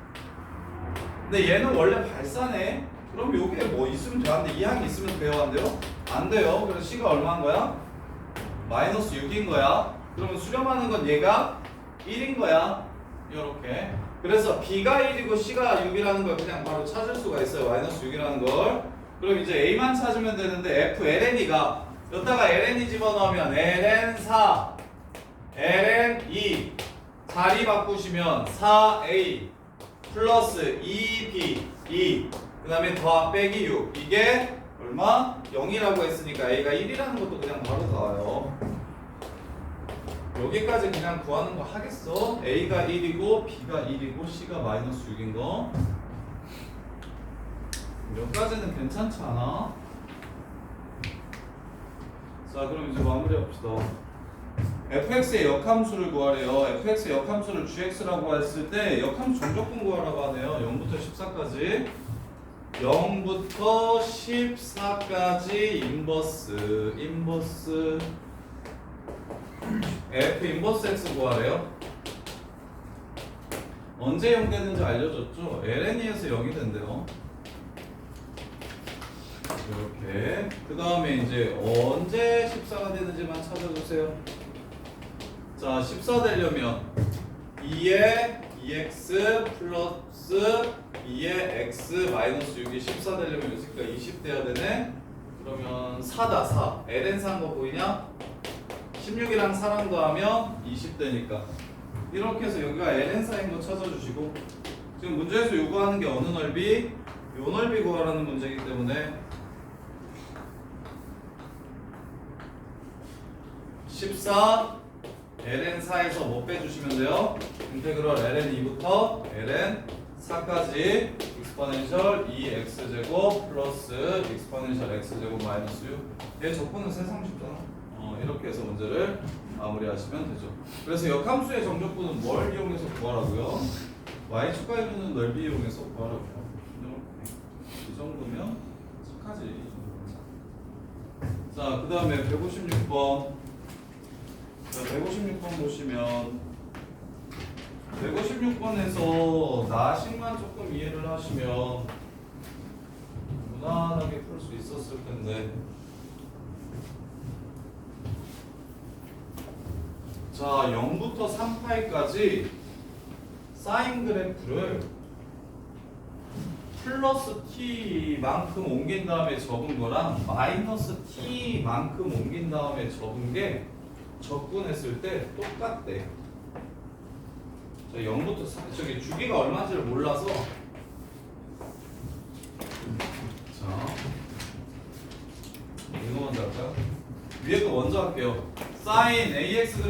근데 얘는 원래 발사네. 그럼 요게 뭐 있으면 되는데 2항이 있으면 돼요? 안 돼요? 안 돼요. 그래서 c가 얼마인 거야? 마이너스 6인 거야. 그러면 수렴하는 건 얘가 1인 거야. 이렇게. 그래서 B가 1이고 C가 6이라는 걸 그냥 바로 찾을 수가 있어요. 마이너스 6이라는 걸. 그럼 이제 A만 찾으면 되는데 F LNE가 여기다가 LNE 집어넣으면 LN4, LN2 자리 바꾸시면 4A 플러스 2B 2 그 다음에 더하 빼기 6 이게 얼마? 0이라고 했으니까 A가 1이라는 것도 그냥 바로 나와요. 여기까지 그냥 구하는 거 하겠어? A가 1이고 B가 1이고 C가 마이너스 6인 거 여기까지는 괜찮지 않아? 자 그럼 이제 마무리합시다. fx의 역함수를 구하래요. fx의 역함수를 gx라고 했을 때 역함수 정적분 구하라고 하네요. 0부터 14까지 0부터 14까지 인버스 f 인버스 x 구하래요. 언제 0 되는지 알려줬죠? ln에서 0이 된대요. 이렇게 그 다음에 이제 언제 14가 되는지만 찾아주세요. 자 14 되려면 2에 2x 플러스 2에 x 마이너스 6이 14 되려면 이 새끼가 20 돼야 되네. 그러면 4다 4 ln 4인 거 보이냐? 16이랑 4랑 더하면 20 되니까 이렇게 해서 여기가 ln 4인 거 찾아주시고 지금 문제에서 요구하는 게 어느 넓이? 요 넓이 구하라는 문제이기 때문에 14 ln4에서 뭐 빼주시면 돼요? 인테그럴 ln2부터 ln4까지 익스포넨셜 2x제곱 플러스 익스포넨셜 x제곱 마이너스 6 얘 적분은 세상 쉽잖아. 이렇게 해서 문제를 마무리하시면 되죠. 그래서 역함수의 정적분은 뭘 이용해서 구하라고요? y축과해주는 넓이 이용해서 구하라고요. 이 정도면 착하지. 자, 그 다음에 156번. 자, 156번 보시면 156번에서 나식만 조금 이해를 하시면 무난하게 풀 수 있었을 텐데. 자, 0부터 3파이까지 사인 그래프를 플러스 t만큼 옮긴 다음에 접은 거랑 마이너스 t만큼 옮긴 다음에 접은 게 적분했을 때 똑같대. 자, 0부터 3, 저기 주기가 얼마인지를 몰라서 자, 이거 먼저 할까요? 위에 거 먼저 할게요. 사인 AX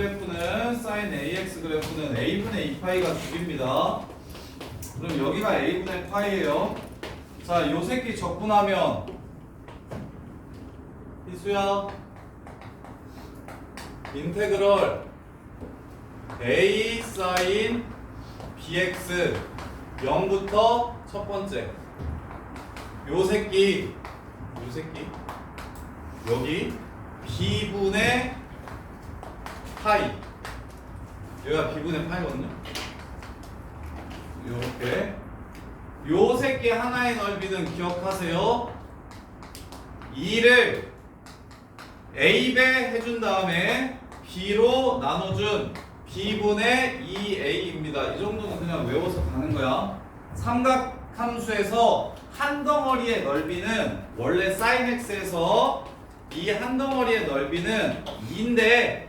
그래프는 A분의 2파이가 주기입니다. 그럼 여기가 A분의 파이예요. 자, 요 새끼 적분하면 희수야 인테그럴 A 사인 BX 0부터 첫 번째 요 새끼 여기 B분의 파이 여기가 B분의 파이거든요. 요렇게 요 새끼 하나의 넓이는 기억하세요. 2를 A배 해준 다음에 B로 나눠준 B분의 2A입니다. 이 정도는 그냥 외워서 가는 거야. 삼각함수에서 한 덩어리의 넓이는 원래 sin x에서 이 한 덩어리의 넓이는 2인데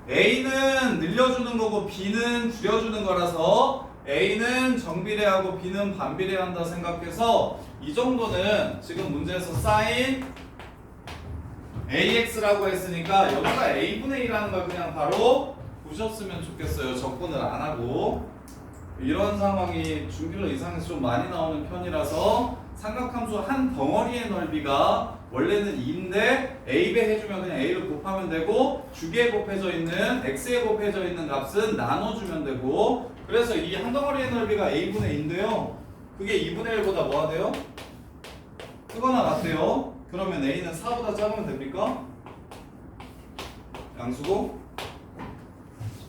A는 늘려주는 거고 B는 줄여주는 거라서 A는 정비례하고 B는 반비례한다 생각해서 이 정도는 지금 문제에서 sin AX라고 했으니까 여기가 A분의 1이라는 걸 그냥 바로 보셨으면 좋겠어요. 적분을 안 하고. 이런 상황이 중길러 이상에서 좀 많이 나오는 편이라서 삼각함수 한 덩어리의 넓이가 원래는 2인데 A배 해주면 그냥 A를 곱하면 되고 주기에 곱해져 있는 X에 곱해져 있는 값은 나눠주면 되고 그래서 이 한 덩어리의 넓이가 A분의 2인데요. 그게 2분의 1보다 뭐가 돼요? 크거나 같대요. 그러면 A는 4보다 작으면 됩니까? 양수고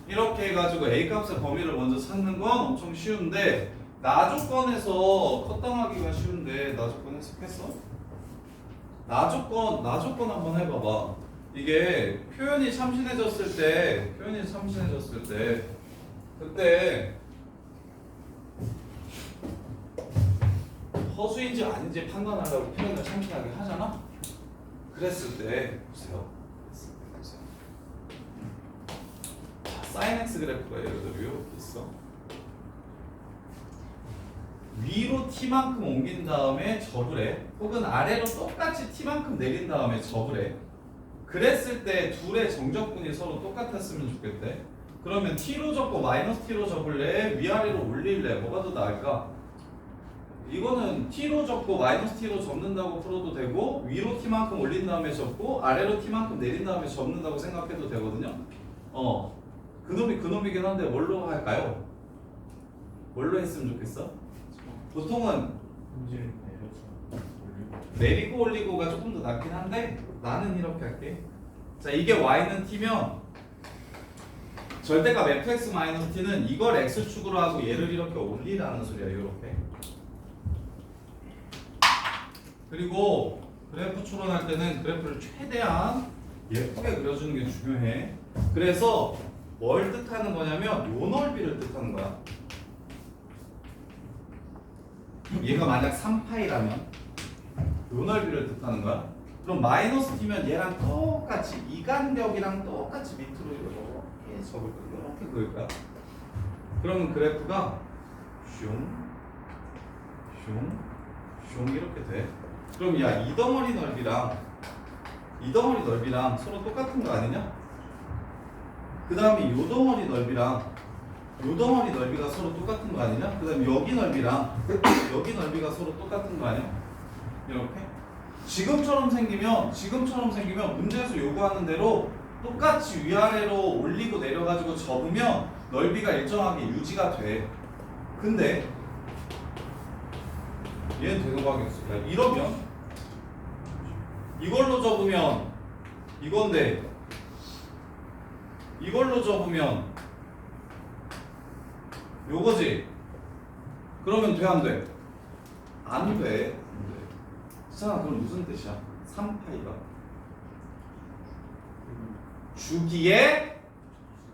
이렇게 해가지고 A 값의 범위를 먼저 찾는 건 엄청 쉬운데 나조건에서 컷당하기가 쉬운데 나조건 해석했어? 나조건 한번 해봐봐. 이게 표현이 참신해졌을 때 그때 허수인지 아닌지 판단하려고 표현을 참신하게 하잖아? 그랬을 때 보세요. 자, 사인 X 그래프가 예를 들어 이렇게 있어. 위로 t만큼 옮긴 다음에 접을 해. 혹은 아래로 똑같이 t만큼 내린 다음에 접을 해. 그랬을 때 둘의 정적분이 서로 똑같았으면 좋겠대. 그러면 t로 접고 마이너스 t로 접을래? 위아래로 올릴래? 뭐가 더 나을까? 이거는 t로 접고 마이너스 t로 접는다고 풀어도 되고 위로 t만큼 올린 다음에 접고 아래로 t만큼 내린 다음에 접는다고 생각해도 되거든요. 그놈이긴 한데 뭘로 할까요? 뭘로 했으면 좋겠어? 보통은 문제를 내려서 올리고 내리고 올리고가 조금 더 낫긴 한데 나는 이렇게 할게. 자, 이게 y는 t면 절대값 fx-t는 이걸 x축으로 하고 얘를 이렇게 올리라는 소리야. 이렇게. 그리고 그래프 추론할 때는 그래프를 최대한 예쁘게 그려주는 게 중요해. 그래서 뭘 뜻하는 거냐면 요 넓이를 뜻하는 거야. 얘가 만약 3파이라면 요 넓이를 뜻하는 거야. 그럼 마이너스 t면 얘랑 똑같이 이 간격이랑 똑같이 밑으로 이렇게 접을 거야. 이렇게 그을 거야. 그러면 그래프가 슝 이렇게 돼. 그럼 야, 이 덩어리 넓이랑 서로 똑같은 거 아니냐? 그 다음에 요 덩어리 넓이랑 요 덩어리 넓이가 서로 똑같은 거 아니냐? 그 다음에 여기 넓이랑 여기 넓이가 서로 똑같은 거 아니야? 이렇게. 지금처럼 생기면 문제에서 요구하는 대로 똑같이 위아래로 올리고 내려가지고 접으면 넓이가 일정하게 유지가 돼. 근데 얘는 되는 거 하겠어. 이러면 이걸로 접으면 이건데 이걸로 접으면 요거지. 그러면 돼 안 돼? 안 돼. 자, 그럼 무슨 뜻이야? 3파이가 주기의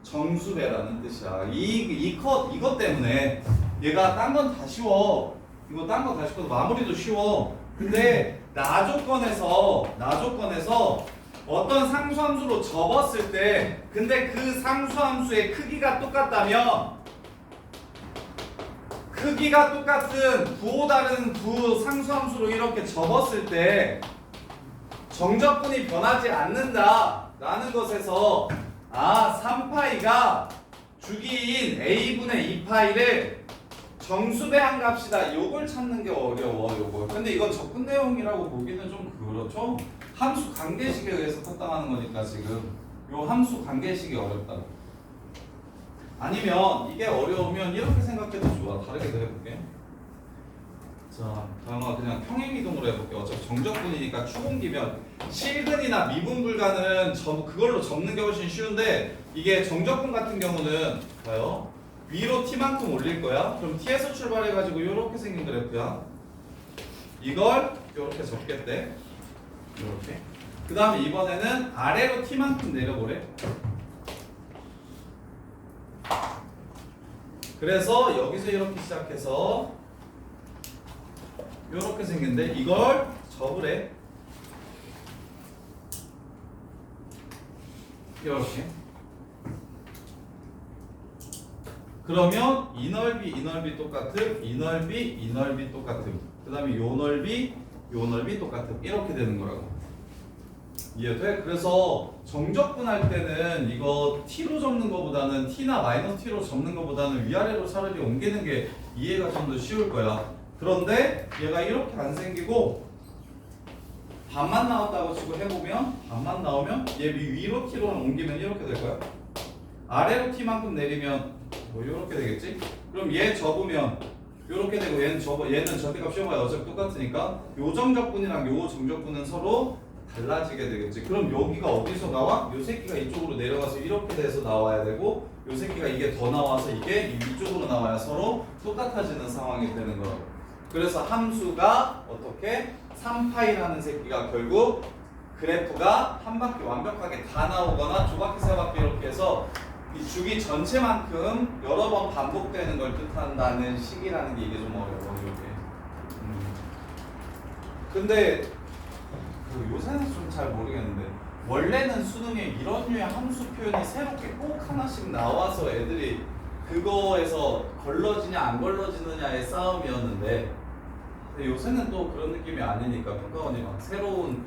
정수배라는 뜻이야. 이것 때문에 얘가 딴 건 다 쉬워. 이거 딴 거 다 쉽고 마무리도 쉬워. 근데 나 조건에서 어떤 상수함수로 접었을 때 근데 그 상수함수의 크기가 똑같다면 크기가 똑같은 부호 다른 두 상수함수로 이렇게 접었을 때 정적분이 변하지 않는다라는 것에서 3파이가 주기인 a분의 2파이를 정수배한 값이다. 요걸 찾는 게 어려워. 요거. 근데 이건 접근 내용이라고 보기는 좀 그렇죠. 함수 관계식에 의해서 탈당하는 거니까 지금 요 함수 관계식이 어렵다고. 아니면 이게 어려우면 이렇게 생각해도 좋아. 다르게도 해볼게. 자, 다음은 그냥 평행이동으로 해볼게. 어차피 정적분이니까 축 옮기면 실근이나 미분불가는 그걸로 접는 게 훨씬 쉬운데 이게 정적분 같은 경우는 봐요. 위로 t만큼 올릴 거야. 그럼 t에서 출발해가지고 이렇게 생긴 그래프야. 이걸 이렇게 접겠대. 이렇게. 그 다음에 이번에는 아래로 t만큼 내려보래. 그래서 여기서 이렇게 시작해서 이렇게 생긴데 이걸 접으래. 이렇게. 그러면 이 넓이 똑같음, 이 넓이 똑같음. 그 다음에 요 넓이 똑같음. 이렇게 되는 거라고. 이해돼? 그래서 정적분 할 때는 이거 t로 접는 것보다는 t나 마이너스 t로 접는 것보다는 위아래로 차라리 옮기는 게 이해가 좀 더 쉬울 거야. 그런데 얘가 이렇게 안 생기고 반만 나왔다고 치고 해보면 반만 나오면 얘 위로 t로 옮기면 이렇게 될 거야. 아래로 t만큼 내리면 뭐 이렇게 되겠지? 그럼 얘 접으면 이렇게 되고 얘는 절대값 쉬워봐야 어차피 똑같으니까 요 정적분이랑 요 정적분은 서로 달라지게 되겠지. 그럼 여기가 어디서 나와? 요 새끼가 이쪽으로 내려가서 이렇게 돼서 나와야 되고 요 새끼가 이게 더 나와서 이게 이쪽으로 나와야 서로 똑같아지는 상황이 되는 거라고. 그래서 함수가 어떻게? 3파이라는 새끼가 결국 그래프가 한 바퀴 완벽하게 다 나오거나 두 바퀴 세 바퀴 이렇게 해서 이 주기 전체만큼 여러 번 반복되는 걸 뜻한다는 식이라는 게 이게 좀 어려워 이게. 근데 그 요새는 좀 잘 모르겠는데 원래는 수능에 이런 류의 함수 표현이 새롭게 꼭 하나씩 나와서 애들이 그거에서 걸러지냐 안 걸러지느냐의 싸움이었는데 근데 요새는 또 그런 느낌이 아니니까 평가원이 막 새로운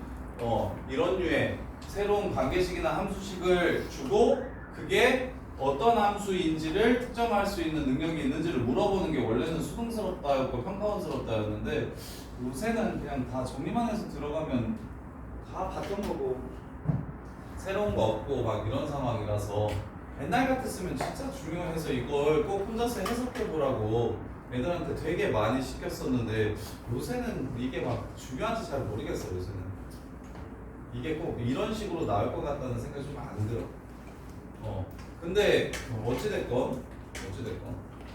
이런 류의 새로운 관계식이나 함수식을 주고 그게 어떤 함수인지를 특정할 수 있는 능력이 있는지를 물어보는 게 원래는 수능스럽다였고 평가원스럽다였는데 요새는 그냥 다 정리만 해서 들어가면 다 봤던 거고 새로운 거 없고 막 이런 상황이라서 옛날 같았으면 진짜 중요해서 이걸 꼭 혼자서 해석해 보라고 애들한테 되게 많이 시켰었는데 요새는 이게 막 중요한지 잘 모르겠어요. 요새는 이게 꼭 이런 식으로 나올 것 같다는 생각이 좀 안 들어. 근데 어찌됐건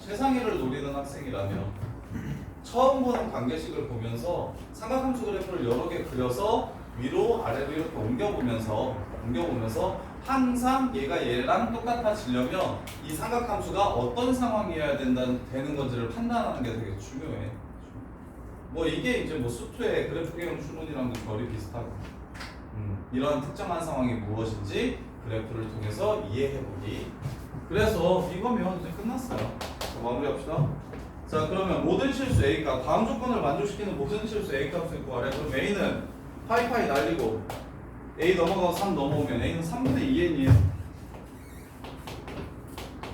최상위를 노리는 학생이라면 처음 보는 관계식을 보면서 삼각함수 그래프를 여러 개 그려서 위로 아래로 이렇게 옮겨보면서 항상 얘가 얘랑 똑같아지려면 이 삼각함수가 어떤 상황이어야 되는 건지를 판단하는 게 되게 중요해. 뭐 이게 이제 뭐 수투의 그래프 개형 추론이랑도 결이 비슷하고 이런 특정한 상황이 무엇인지 그래프를 통해서 이해해보기. 그래서 이거면 이제 끝났어요. 자, 마무리합시다. 자 그러면 모든 실수 A값 다음 조건을 만족시키는 모든 실수 A값을 구하래. 그럼 A는 파이파이 날리고 A 넘어가고 3 넘어오면 A는 3분의 2n이에요.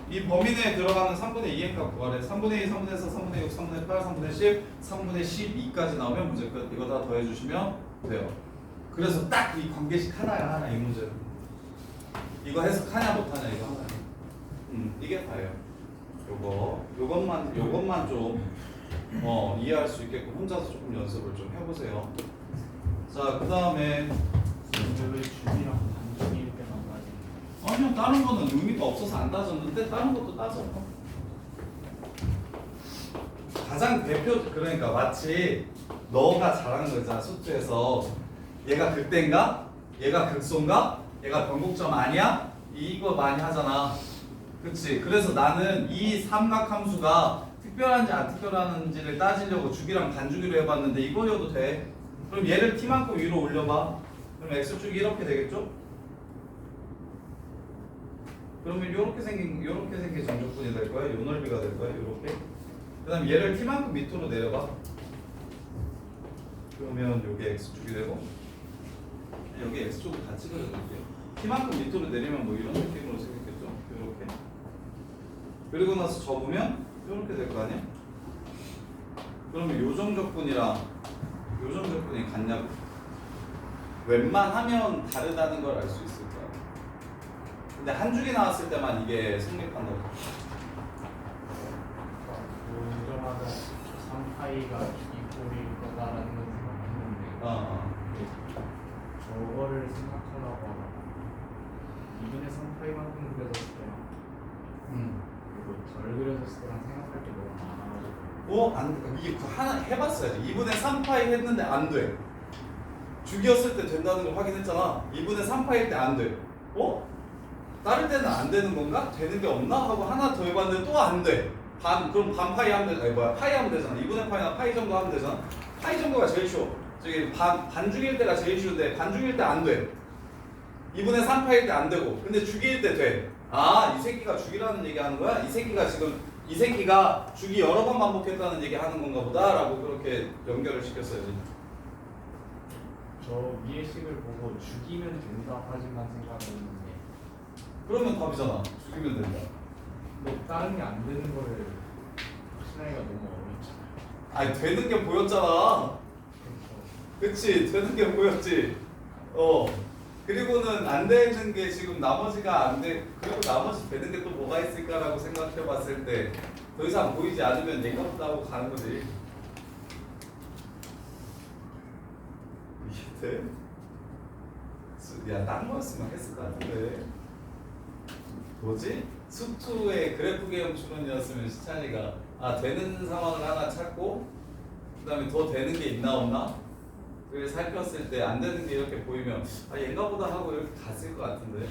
이 범위 내에 들어가는 3분의 2n 값 구하래. 3분의 2, 3분의 4, 3분의 6, 3분의 8, 3분의 10, 3분의 12까지 나오면 문제 끝. 이거 다 더해주시면 돼요. 그래서 딱 이 관계식 하나야 하나 이 문제는. 이거 해석하냐 못하냐 이거 하나야. 이게 다예요. 요것만 좀 이해할 수 있게끔 혼자서 조금 연습을 좀 해보세요. 자, 그 다음에 왜 주기랑 단축일 때만 맞지? 아니요 다른 거는 의미가 없어서 안 따졌는데 다른 것도 따져. 가장 대표 그러니까 마치 너가 잘하는 거 있잖아 수투에서 얘가 극대인가? 얘가 극소인가? 얘가 변곡점 아니야? 이거 많이 하잖아. 그치? 그래서 나는 이 삼각함수가 특별한지 안 특별한지를 따지려고 주기랑 반주기로 해봤는데 이거여도 돼. 그럼 얘를 t만큼 위로 올려봐. 그럼 x축이 이렇게 되겠죠? 그러면 이렇게 생긴 정적분이 될 거야. 요 넓이가 될 거야. 이렇게. 그다음 얘를 t만큼 밑으로 내려봐. 그러면 요게 x축이 되고 여기 x축을 같이 그려줄게요. t만큼 밑으로 내리면 뭐 이런 느낌으로 생겼겠죠? 이렇게. 그리고 나서 접으면 이렇게 될 거 아니야? 그러면 요정적분이랑 요정적분이 같냐고. 웬만하면 다르다는 걸 알 수 있을 거야. 근데 한 줄이 나왔을 때만 이게 성립한다고. 보자마자 3파이가 이꼴일 거다라는 건 생각했는데 저거를 생각하다가 2분의 3파이만큼 그려졌을 때랑 그리고 덜 그려졌을 때랑 생각할 게 너무 많아가지고 안 돼. 이게 하나 해봤어야지. 2분의 3파이 했는데 안 돼. 주기였을 때 된다는 걸 확인했잖아. 2분의 3파일 때 안 돼. 다를 때는 안 되는 건가? 되는 게 없나? 하고 하나 더 해봤는데 또 안 돼. 그럼 반파이 하면 되, 파이 하면 되잖아. 2분의 파이나 파이 정도 하면 되잖아. 파이 정도가 제일 쉬워. 저기 반주기일 때가 제일 쉬운데 반주기일 때 안 돼. 2분의 3파일 때 안 되고. 근데 주기일 때 돼. 이 새끼가 주기라는 얘기 하는 거야? 이 새끼가 주기 여러 번 반복했다는 얘기 하는 건가 보다 라고 그렇게 연결을 시켰어야지. 저 위의 식을 보고 죽이면 된다 하지만 생각했는데 그러면 답이잖아. 죽이면 된다. 근데 다른 게 안 되는 거를 확신하기가 너무 어렵잖아요. 아니 되는 게 보였잖아. 그치? 되는 게 보였지. 그리고는 안 되는 게 지금 나머지가 안 돼. 그리고 나머지 되는 게 또 뭐가 있을까라고 생각해 봤을 때 더 이상 보이지 않으면 내가 없다고 가는 거지. 이게 돼? 야, 딴 거였으면 했을 것 같은데. 뭐지? 수투의 그래프 개형 추론이었으면 시찬이가 되는 상황을 하나 찾고 그 다음에 더 되는 게 있나 없나? 그걸 살폈을 때 안 되는 게 이렇게 보이면 얘인가 보다 하고 이렇게 갔을 것 같은데.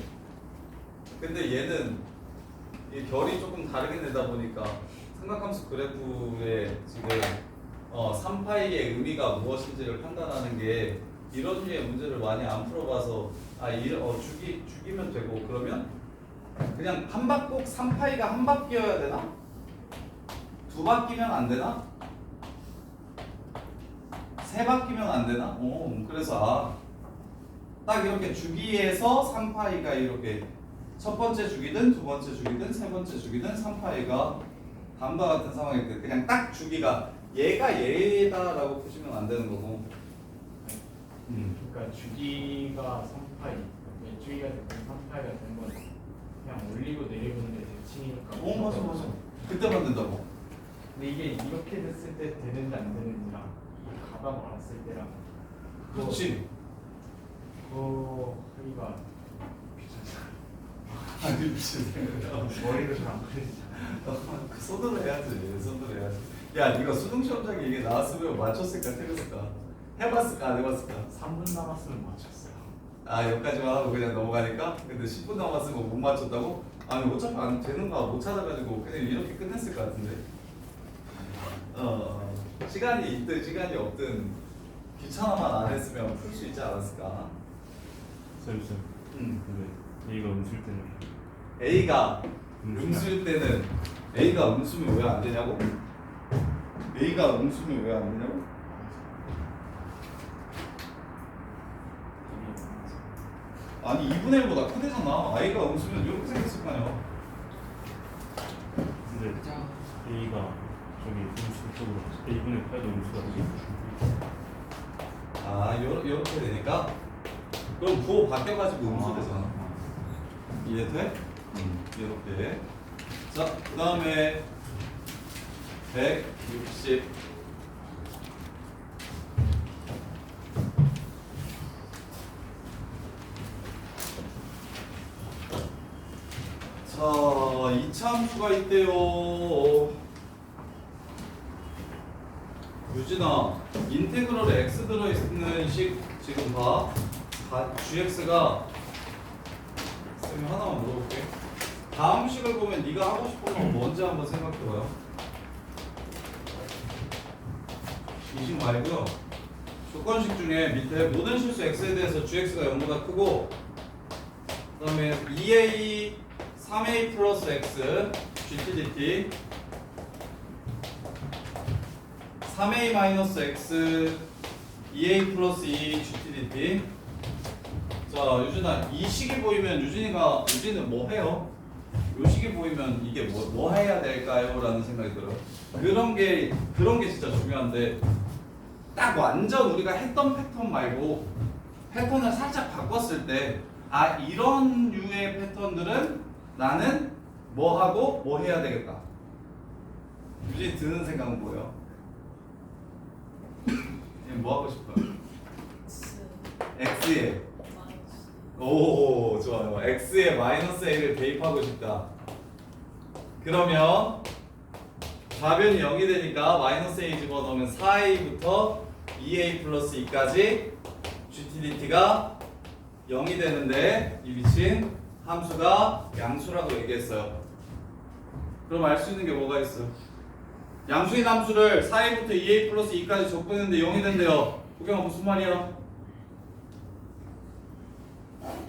근데 얘는 이 결이 조금 다르게 내다 보니까 삼각함수 그래프의 지금 3파이의 의미가 무엇인지를 판단하는 게 이런 류의 문제를 많이 안 풀어봐서 죽이면 되고 그러면 그냥 한 바퀴 꼭 3파이가 한 바퀴여야 되나? 두 바퀴면 안 되나? 세 바퀴면 안 되나? 그래서 딱 이렇게 주기에서 3파이가 이렇게 첫 번째 주기든 두 번째 주기든 세 번째 주기든 3파이가 다음과 같은 상황일 때 그냥 딱 주기가 얘가 얘다라고 보시면 안 되는 거고. 그러니까 주기가 3파이, 주기가 되면 3파이가 되는 건 그냥 올리고 내리고는 대칭이니까. 맞아. 그때만 된다고. 근데 이게 이렇게 됐을 때 되는지 안 되는지랑 이 가방 왔을 때랑 그렇지. 그거 하기가 귀찮잖아. 아니 미친. 머리도 잘 안 걸리잖아. 손으로 해야지. 야, 네가 수능 시험장에 이게 나왔으면 맞췄을까, 틀렸을까? 해봤을까, 안 해봤을까? 3분 남았으면 맞췄어요. 아, 여기까지만 하고 그냥 넘어가니까? 근데 10분 남았으면 못 맞췄다고? 아니, 어차피 안 되는 거 못 찾아가지고 그냥 이렇게 끝냈을 것 같은데. 시간이 있든 시간이 없든 귀찮아만 안 했으면 풀 수 있지 않았을까? 쌤. 근데 A가 음수일 때는 A가 음수냐? 음수일 때는 A가 음수면 왜 안 되냐고? A가 음수면 왜 안 되냐고? 아니 2분의 1보다 크대잖아. A가 음수면 이렇게 생겼을 거 아니야. 근데 자, A가 저기 음수 쪽으로 A분의 8도 음수가 되지. 아 요렇게 되니까? 그럼 부호 바뀌어가지고 음수 되잖아. 이해돼? 이렇게. 자, 그 다음에 160. 자, 2차 함수가 있대요. 유진아, 인테그럴에 x 들어있는 식 지금 봐. gx가 쌤이 하나만 물어볼게. 다음 식을 보면 네가 하고 싶은 건 뭔지 한번 생각해봐요. 이 식 말고요. 조건식 중에 밑에 모든 실수 x에 대해서 gx가 0보다 크고 그 다음에 2a 3a 플러스 x gtdt 3a 마이너스 x 2a 플러스 2 gtdt. 자, 유진아, 이 식이 보이면 유진이는 뭐 해요? 요 식이 보이면 이게 뭐 해야 될까요? 라는 생각이 들어요. 그런 게 진짜 중요한데 딱 완전 우리가 했던 패턴 말고 패턴을 살짝 바꿨을 때 이런 류의 패턴들은 나는 뭐 하고 뭐 해야 되겠다. 유진이 드는 생각은 뭐예요? 뭐 하고 싶어요? X에 오, 좋아요. X에 마이너스 A를 대입하고 싶다. 그러면 좌변이 0이 되니까 마이너스 A 집어넣으면 4A부터 2A 플러스 2까지 GTDT가 0이 되는데 이 미친 함수가 양수라고 얘기했어요. 그럼 알 수 있는 게 뭐가 있어요? 양수인 함수를 4A부터 2A 플러스 2까지 적분했는데 0이 된대요. 구경아 무슨 말이야?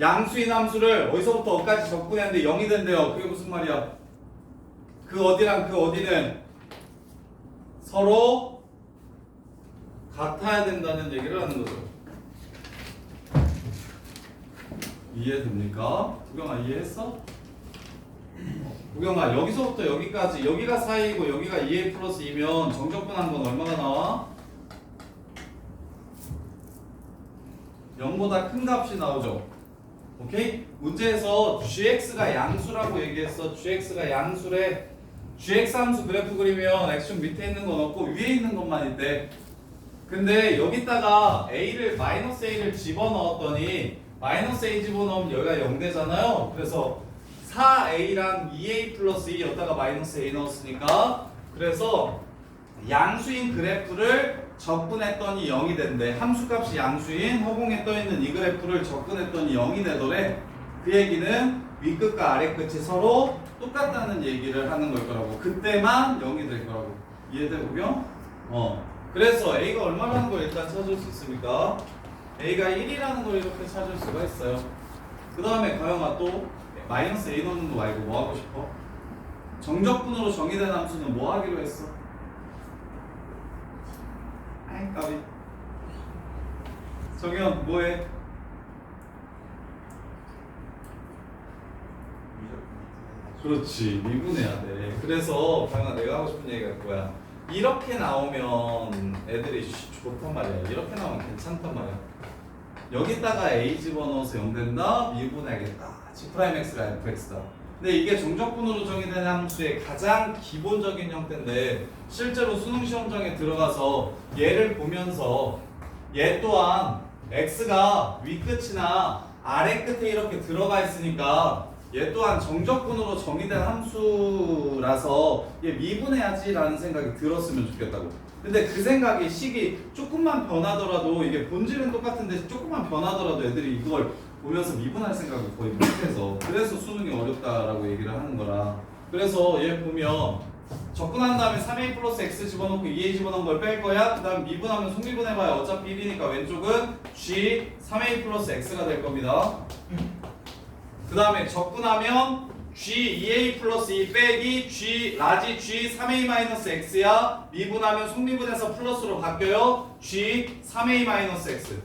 양수인 함수를 어디서부터 어디까지 적분했는데 0이 된대요. 그게 무슨 말이야? 그 어디랑 그 어디는 서로 같아야 된다는 얘기를 하는 거죠. 이해됩니까? 구경아 이해했어? 구경아 여기서부터 여기까지 여기가 4이고 여기가 2a 플러스 2면 정적분한 건 얼마가 나와? 0보다 큰 값이 나오죠. 오케이? 문제에서 gx가 양수라고 얘기했어. gx가 양수래. gx 함수 그래프 그리면 x축 밑에 있는 건 없고 위에 있는 것만 있대. 근데 여기다가 a를 집어넣었더니 마이너스 a 집어넣으면 여기가 0 되잖아요. 그래서 4a랑 2a 플러스 2 여기다가 마이너스 a 넣었으니까 그래서 양수인 그래프를 접근했더니 0이 된대. 함수값이 양수인 허공에 떠있는 이 그래프를 접근했더니 0이 되더래. 그 얘기는 윗끝과 아래끝이 서로 똑같다는 얘기를 하는 걸 거라고. 그때만 0이 될 거라고. 이해되고요? 그래서 A가 얼마라는 걸 일단 찾을 수 있습니까? A가 1이라는 걸 이렇게 찾을 수가 있어요. 그 다음에 가영아 또 마이너스 A 넣는 거 말고 뭐 하고 싶어? 정적분으로 정의된 함수는 뭐 하기로 했어? 아이 까비. 정현 뭐해? 그렇지, 미분해야 돼. 그래서 방금 내가 하고 싶은 얘기가 그거야. 이렇게 나오면 애들이 좋단 말이야. 이렇게 나오면 괜찮단 말이야. 여기다가 A 집어넣어서 0 된다? 미분해야겠다. G 프라임 X가 fx다. 근데 이게 정적분으로 정의된 함수의 가장 기본적인 형태인데 실제로 수능 시험장에 들어가서 얘를 보면서 얘 또한 X가 윗끝이나 아래 끝에 이렇게 들어가 있으니까 얘 또한 정적분으로 정의된 함수라서 얘 미분해야지 라는 생각이 들었으면 좋겠다고. 근데 그 생각이 식이 조금만 변하더라도 이게 본질은 똑같은데 조금만 변하더라도 애들이 이걸 보면서 미분할 생각을 거의 못해서 그래서 수능이 어렵다라고 얘기를 하는 거라. 그래서 얘 보면 접근한 다음에 3a 플러스 x 집어넣고 2a 집어넣은 걸 뺄 거야. 그 다음 미분하면 속미분해봐야 어차피 1이니까 왼쪽은 g 3a 플러스 x가 될 겁니다. 그 다음에 접근하면 g 2a 플러스 2 빼기 g 라지 g 3a 마이너스 x야. 미분하면 속미분해서 플러스로 바뀌어요. g 3a 마이너스 x.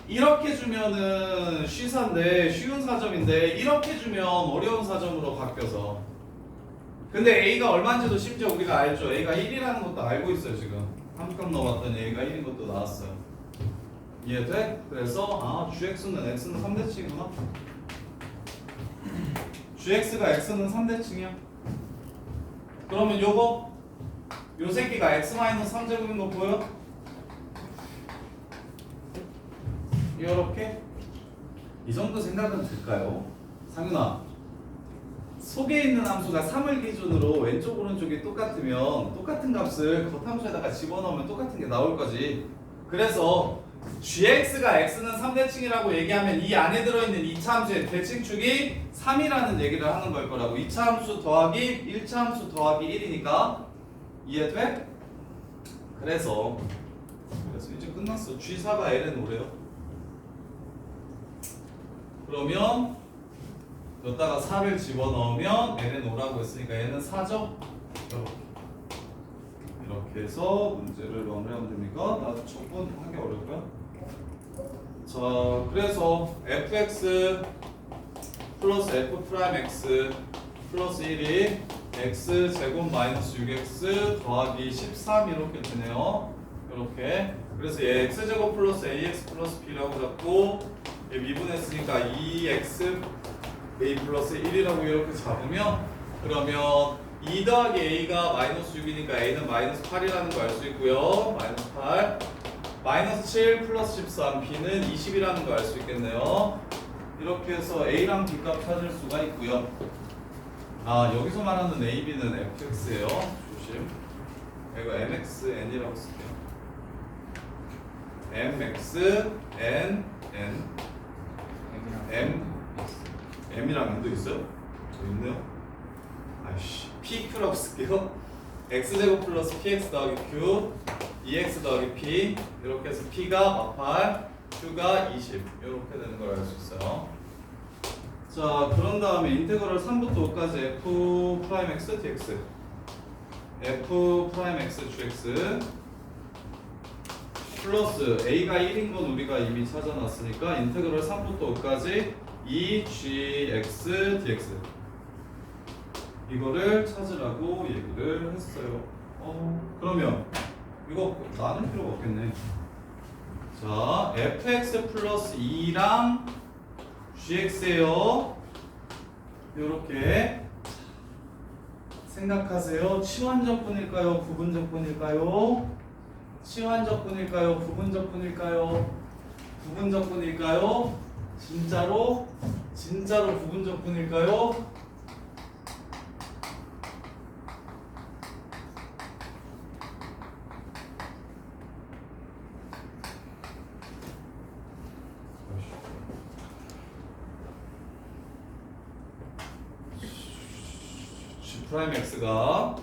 이렇게 주면은 쉬사인데 쉬운 사점인데 이렇게 주면 어려운 사점으로 바뀌어서. 근데 a가 얼마인지도 심지어 우리가 알죠. a가 1이라는 것도 알고 있어요. 지금 한 칸 넘었더니 a가 1인 것도 나왔어요. 이해돼? 그래서 gx는 x는 3대칭이구나. gx가 x는 3대칭이야. 그러면 요거 요 새끼가 x-3제곱인 거 보여? 이렇게 이 정도 생각은 들까요? 상윤아, 속에 있는 함수가 3을 기준으로 왼쪽 오른쪽이 똑같으면 똑같은 값을 겉함수에다가 집어넣으면 똑같은 게 나올 거지. 그래서 gx가 x는 3대칭이라고 얘기하면 이 안에 들어있는 2차 함수의 대칭축이 3이라는 얘기를 하는 걸 거라고. 2차 함수 더하기 1차 함수 더하기 1이니까 이해돼? 그래서 이제 끝났어. G4가 ln 5래요. 그러면 여기다가 4를 집어넣으면 ln 5라고 했으니까 얘는 4죠? 이렇게 해서 문제를 마무리하면 됩니까? 나 조금 하기 어려울까요? 자, 그래서 fx 플러스 f 프라임 x 플러스 1이 x 제곱 마이너스 6x 더하기 13 이렇게 되네요. 이렇게. 그래서 얘 x 제곱 플러스 ax 플러스 b라고 잡고 얘 미분했으니까 2x a 플러스 1이라고 이렇게 잡으면 그러면 2 더하기 a가 마이너스 6이니까 a는 마이너스 8이라는 거 알 수 있고요. 마이너스 8 마이너스 7 플러스 13 b는 20이라는 거 알 수 있겠네요. 이렇게 해서 a랑 b 값 찾을 수가 있고요. 여기서 말하는 a, b는 fx예요. 조심. 이거 mxn이라고 쓸게요. mx n m이랑 n도 있어요? 저 있네요. 아이씨, pq라고 쓸게요. x제곱 플러스 px 더하기 q 2x 더하기 p 이렇게 해서 p가 8 q가 20 이렇게 되는 걸 알 수 있어요. 자, 그런 다음에 인테그럴 3부터 5까지 f 프라임 x dx f 프라임 x gx 플러스 a가 1인 건 우리가 이미 찾아놨으니까 인테그럴 3부터 5까지 2gx dx 이거를 찾으라고 얘기를 했어요. 그러면 이거 나눌 필요가 없겠네. 자, fx 플러스 2랑 gx예요. 요렇게 생각하세요. 치환적분일까요? 부분적분일까요? 치환적분일까요? 부분적분일까요? 부분적분일까요? 진짜로 부분적분일까요? G'X가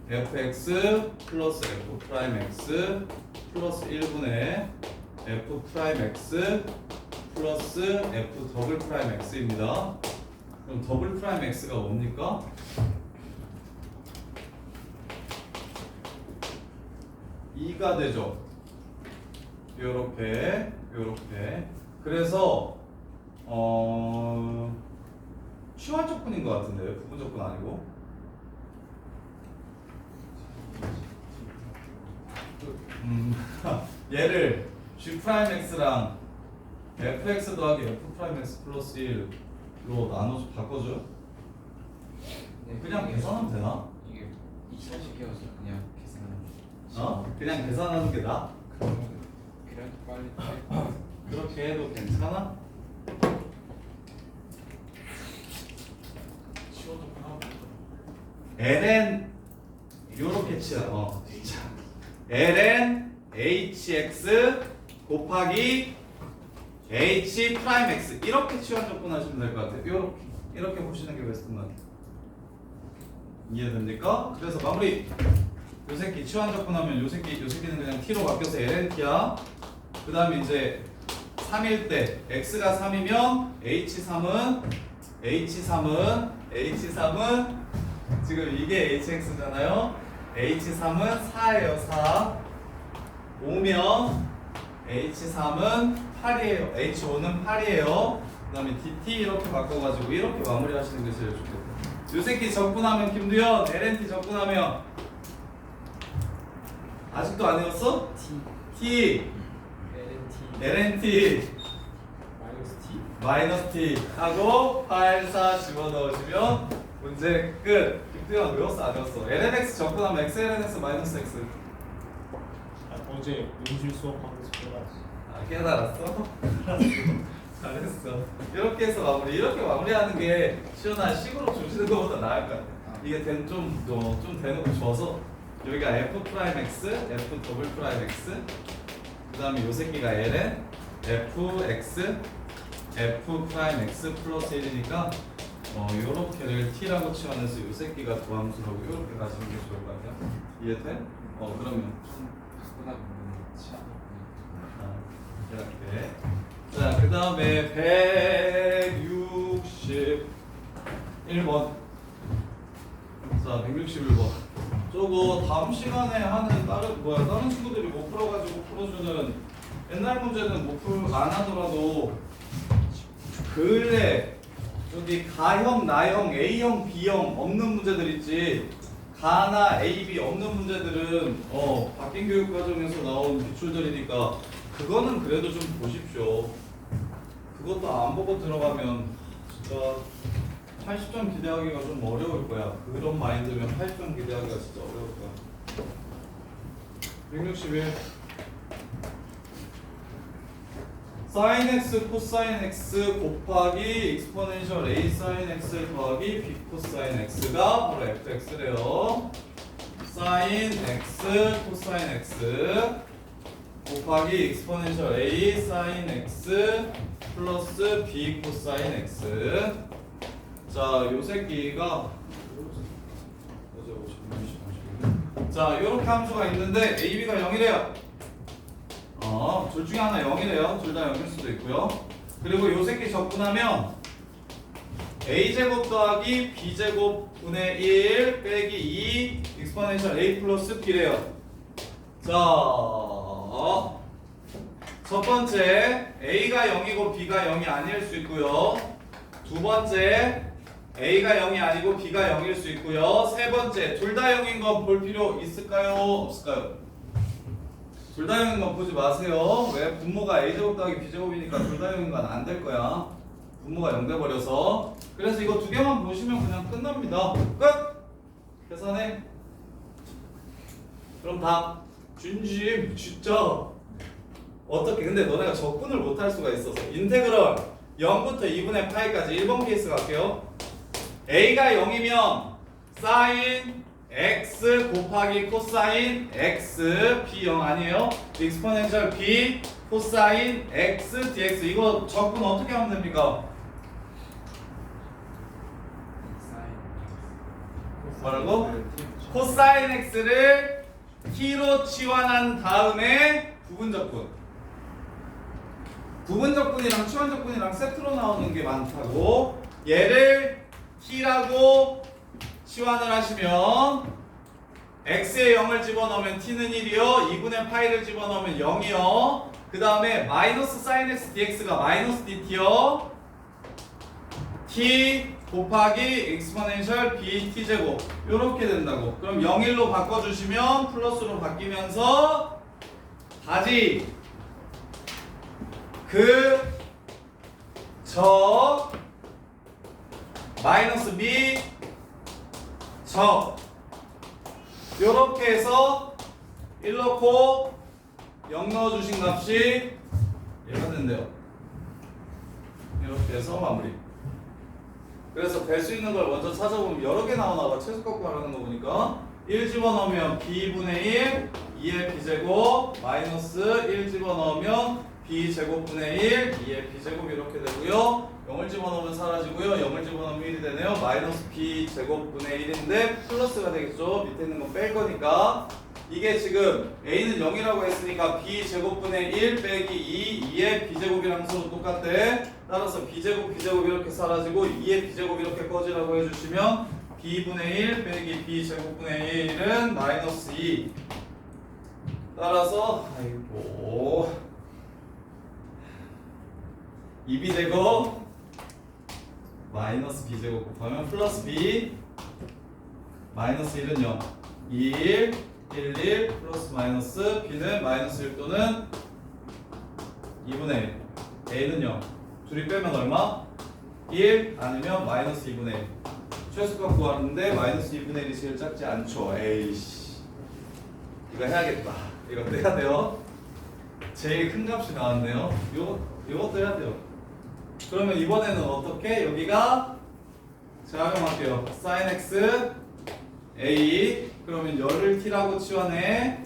fx 플러스 f'x 플러스 1분의 f'x 플러스 f 더블 프라임 x입니다. 그럼 더블 프라임 x가 뭡니까? (2가) 되죠. 요렇게 요렇게. 그래서 치환 조건인 것 같은데요. 부분 조건 아니고. 얘를 G'X랑 fx 더하기 f'x 플러스 1로 나눠서 바꿔줘요? 그냥 계산하면 되나? 이게 2차식이어서 그냥 계산하면 그냥 계산하는 게 나아? 그래도 빨리 그렇게 해도 괜찮아? 치워도 하고 ln 요렇게 치야 ln hx 곱하기 h 프라임 x 이렇게 치환 조건 하시면 될 것 같아요. 이렇게 보시는 게 베스트인 것 같아요. 이해됩니까? 그래서 마무리. 요 새끼 치환 조건 하면 요 새끼는 그냥 t로 바뀌어서 ln t야. 그 다음에 이제 3일 때 x가 3이면 h3은 지금 이게 hx잖아요. h3은 4예요. 4 5면 h3은 8이에요. h5는 8이에요. 그 다음에 dt 이렇게 바꿔가지고 이렇게 마무리 하시는 게 제일 좋겠다. 요 새끼 적분하면 김두현 lnt 적분하면 아직도 안 외웠어? t lnt 마이너스 t 하고 8, 4 집어넣으시면 문제 끝. 김두현 외웠어 안 외웠어? lnx 적분하면 x lnx 마이너스 x. 어제 연실 수업하면서 깨달았어? 잘했어. 이렇게 해서 마무리. 이렇게 마무리하는 게 시원한 식으로 주시는 것보다 나을 것 같아. 이게 좀 대놓고 줘서 여기가 f 프라임 x, f 더블 프라임 x. 그다음에 요 새끼가 ln f x, f 프라임 x 플러스 1이니까 요렇게를 t라고 치환해서 요 새끼가 도함수라고 요렇게 가시는 게 좋을 것 같아요. 이해돼? 그러면 보다 보면 치아 이렇게. 자, 그 다음에 161번. 자, 161번. 저거 다음 시간에 하는 다른 친구들이 못 풀어가지고 풀어주는 옛날 문제는 안 하더라도 근래 여기 가형, 나형, A형, B형 없는 문제들 있지. 가나 A, B 없는 문제들은 바뀐 교육 과정에서 나온 기출들이니까 그거는 그래도 좀 보십시오. 그것도 안 보고 들어가면 진짜 80점 기대하기가 좀 어려울 거야. 그런 마인드면 80점 기대하기가 진짜 어려울 거야. 161 sin x 코사인 x 곱하기 익스포넨셜 a sin x 더하기 b 코사인 x가 바로 fx래요. sin x 코사인 x 곱하기 익스포넨셜 a sin x 플러스 b 코사인 x. 자, 요 새끼가 자, 요렇게 함수가 있는데 ab가 0이래요. 둘 중에 하나 0이래요. 둘 다 0일 수도 있고요. 그리고 요 새끼 적분하면 a제곱 더하기 b제곱 분의 1 빼기 2 익스포넨셜 a 플러스 b래요. 자, 첫 번째 a가 0이고 b가 0이 아닐 수 있고요. 두 번째 a가 0이 아니고 b가 0일 수 있고요. 세 번째 둘 다 0인 건 볼 필요 있을까요? 없을까요? 둘 다 0인 건 보지 마세요. 왜? 분모가 a제곱 더하기 b제곱이니까 둘 다 0인 건 안 될 거야. 분모가 0 돼버려서. 그래서 이거 두 개만 보시면 그냥 끝납니다. 끝! 계산해. 그럼 답. 준심 진짜 어떻게 근데 너네가 적분을 못할 수가 있어서 인테그럴 0부터 2분의 파이까지 1번 케이스 갈게요. a가 0이면 sin x 곱하기 코사인 x b 0 아니에요? 익스포넨셜 b 코사인 x dx 이거 적분 어떻게 하면 됩니까? 사인 뭐라고? 코사인 x를 t로 치환한 다음에 부분적분. 부분적분이랑 치환적분이랑 세트로 나오는 게 많다고. 얘를 t라고 치환을 하시면 x에 0을 집어넣으면 t는 1이요. 2분의 파이를 집어넣으면 0이요. 그 다음에 마이너스 sin x dx가 마이너스 dt요. t 곱하기 exponential bt 제곱 이렇게 된다고. 그럼 0, 1로 바꿔주시면 플러스로 바뀌면서 다지 저 마이너스 b 저 요렇게 해서 1 넣고 0 넣어주신 값이 얘가 된대요. 이렇게 해서 마무리. 그래서 될 수 있는 걸 먼저 찾아보면 여러 개 나오나봐. 최소값 구하라는 거 보니까 1 집어넣으면 b분의 1 2의 b제곱 마이너스 1 집어넣으면 b제곱분의 1 2의 b제곱 이렇게 되고요. 0을 집어넣으면 사라지고요. 0을 집어넣으면 1이 되네요. 마이너스 b제곱분의 1인데 플러스가 되겠죠. 밑에 있는 거 뺄 거니까. 이게 지금 a는 0이라고 했으니까 b제곱분의 1 빼기 2 2의 b제곱이랑 서로 똑같대. 따라서 b제곱 b제곱 이렇게 사라지고 2의 b제곱 이렇게 꺼지라고 해주시면 b분의 1 빼기 b제곱분의 1은 마이너스 2. 따라서 아이고 2b제곱 마이너스 b제곱 곱하면 플러스 b 마이너스 1은 0 1 1 플러스 마이너스 b는 마이너스 1 또는 2분의 1 a는 0 둘이 빼면 얼마? 1 아니면 마이너스 2분의 1 최소값 구하는데 마이너스 2분의 1이 제일 작지 않죠. 에이씨 이거 해야겠다. 이것도 해야 돼요. 제일 큰 값이 나왔네요. 이것도 해야 돼요. 그러면 이번에는 어떻게? 여기가 제가 활용할게요. sin x a 그러면 열을 t라고 치환해.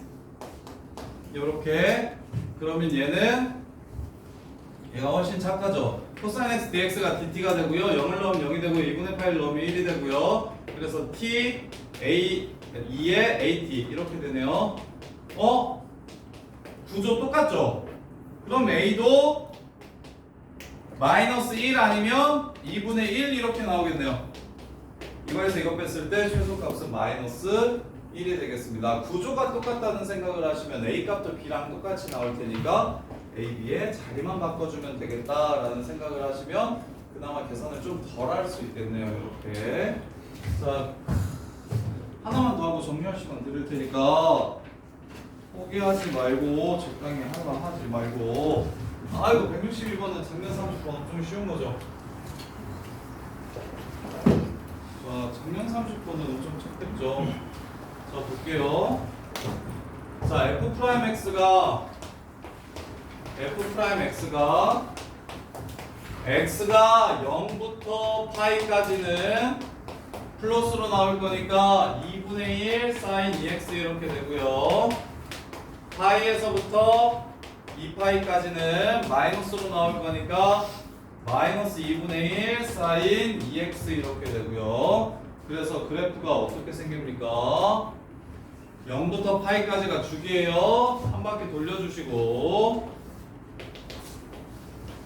요렇게. 그러면 얘가 훨씬 작아져. 코사인 x dx가 dt가 되고요. 0을 넣으면 0이 되고 2분의 8을 넣으면 1이 되고요. 그래서 t a 2의 at 이렇게 되네요. 구조 똑같죠? 그럼 a도 마이너스 1 아니면 2분의 1 이렇게 나오겠네요. 이거에서 이거 뺐을 때 최소값은 마이너스 1이 되겠습니다. 구조가 똑같다는 생각을 하시면 a 값도 b랑 똑같이 나올 테니까 a, b의 자리만 바꿔주면 되겠다라는 생각을 하시면 그나마 계산을 좀 덜 할 수 있겠네요. 이렇게. 자, 하나만 더 하고 정리할 시간 드릴 테니까 포기하지 말고 적당히 하나만 하지 말고. 아이고 162번은 장면 30번 좀 쉬운 거죠. 자, 장면 30번은 엄청 찾겠죠. 자, 볼게요. 자, x가 0부터 파이까지는 플러스로 나올 거니까 2분의 1 sin 2x 이렇게 되고요. 파이에서부터 2파이까지는 마이너스로 나올 거니까 마이너스 2분의 1 sin 2x 이렇게 되고요. 그래서 그래프가 어떻게 생깁니까? 0부터 파이까지가 주기예요. 한 바퀴 돌려주시고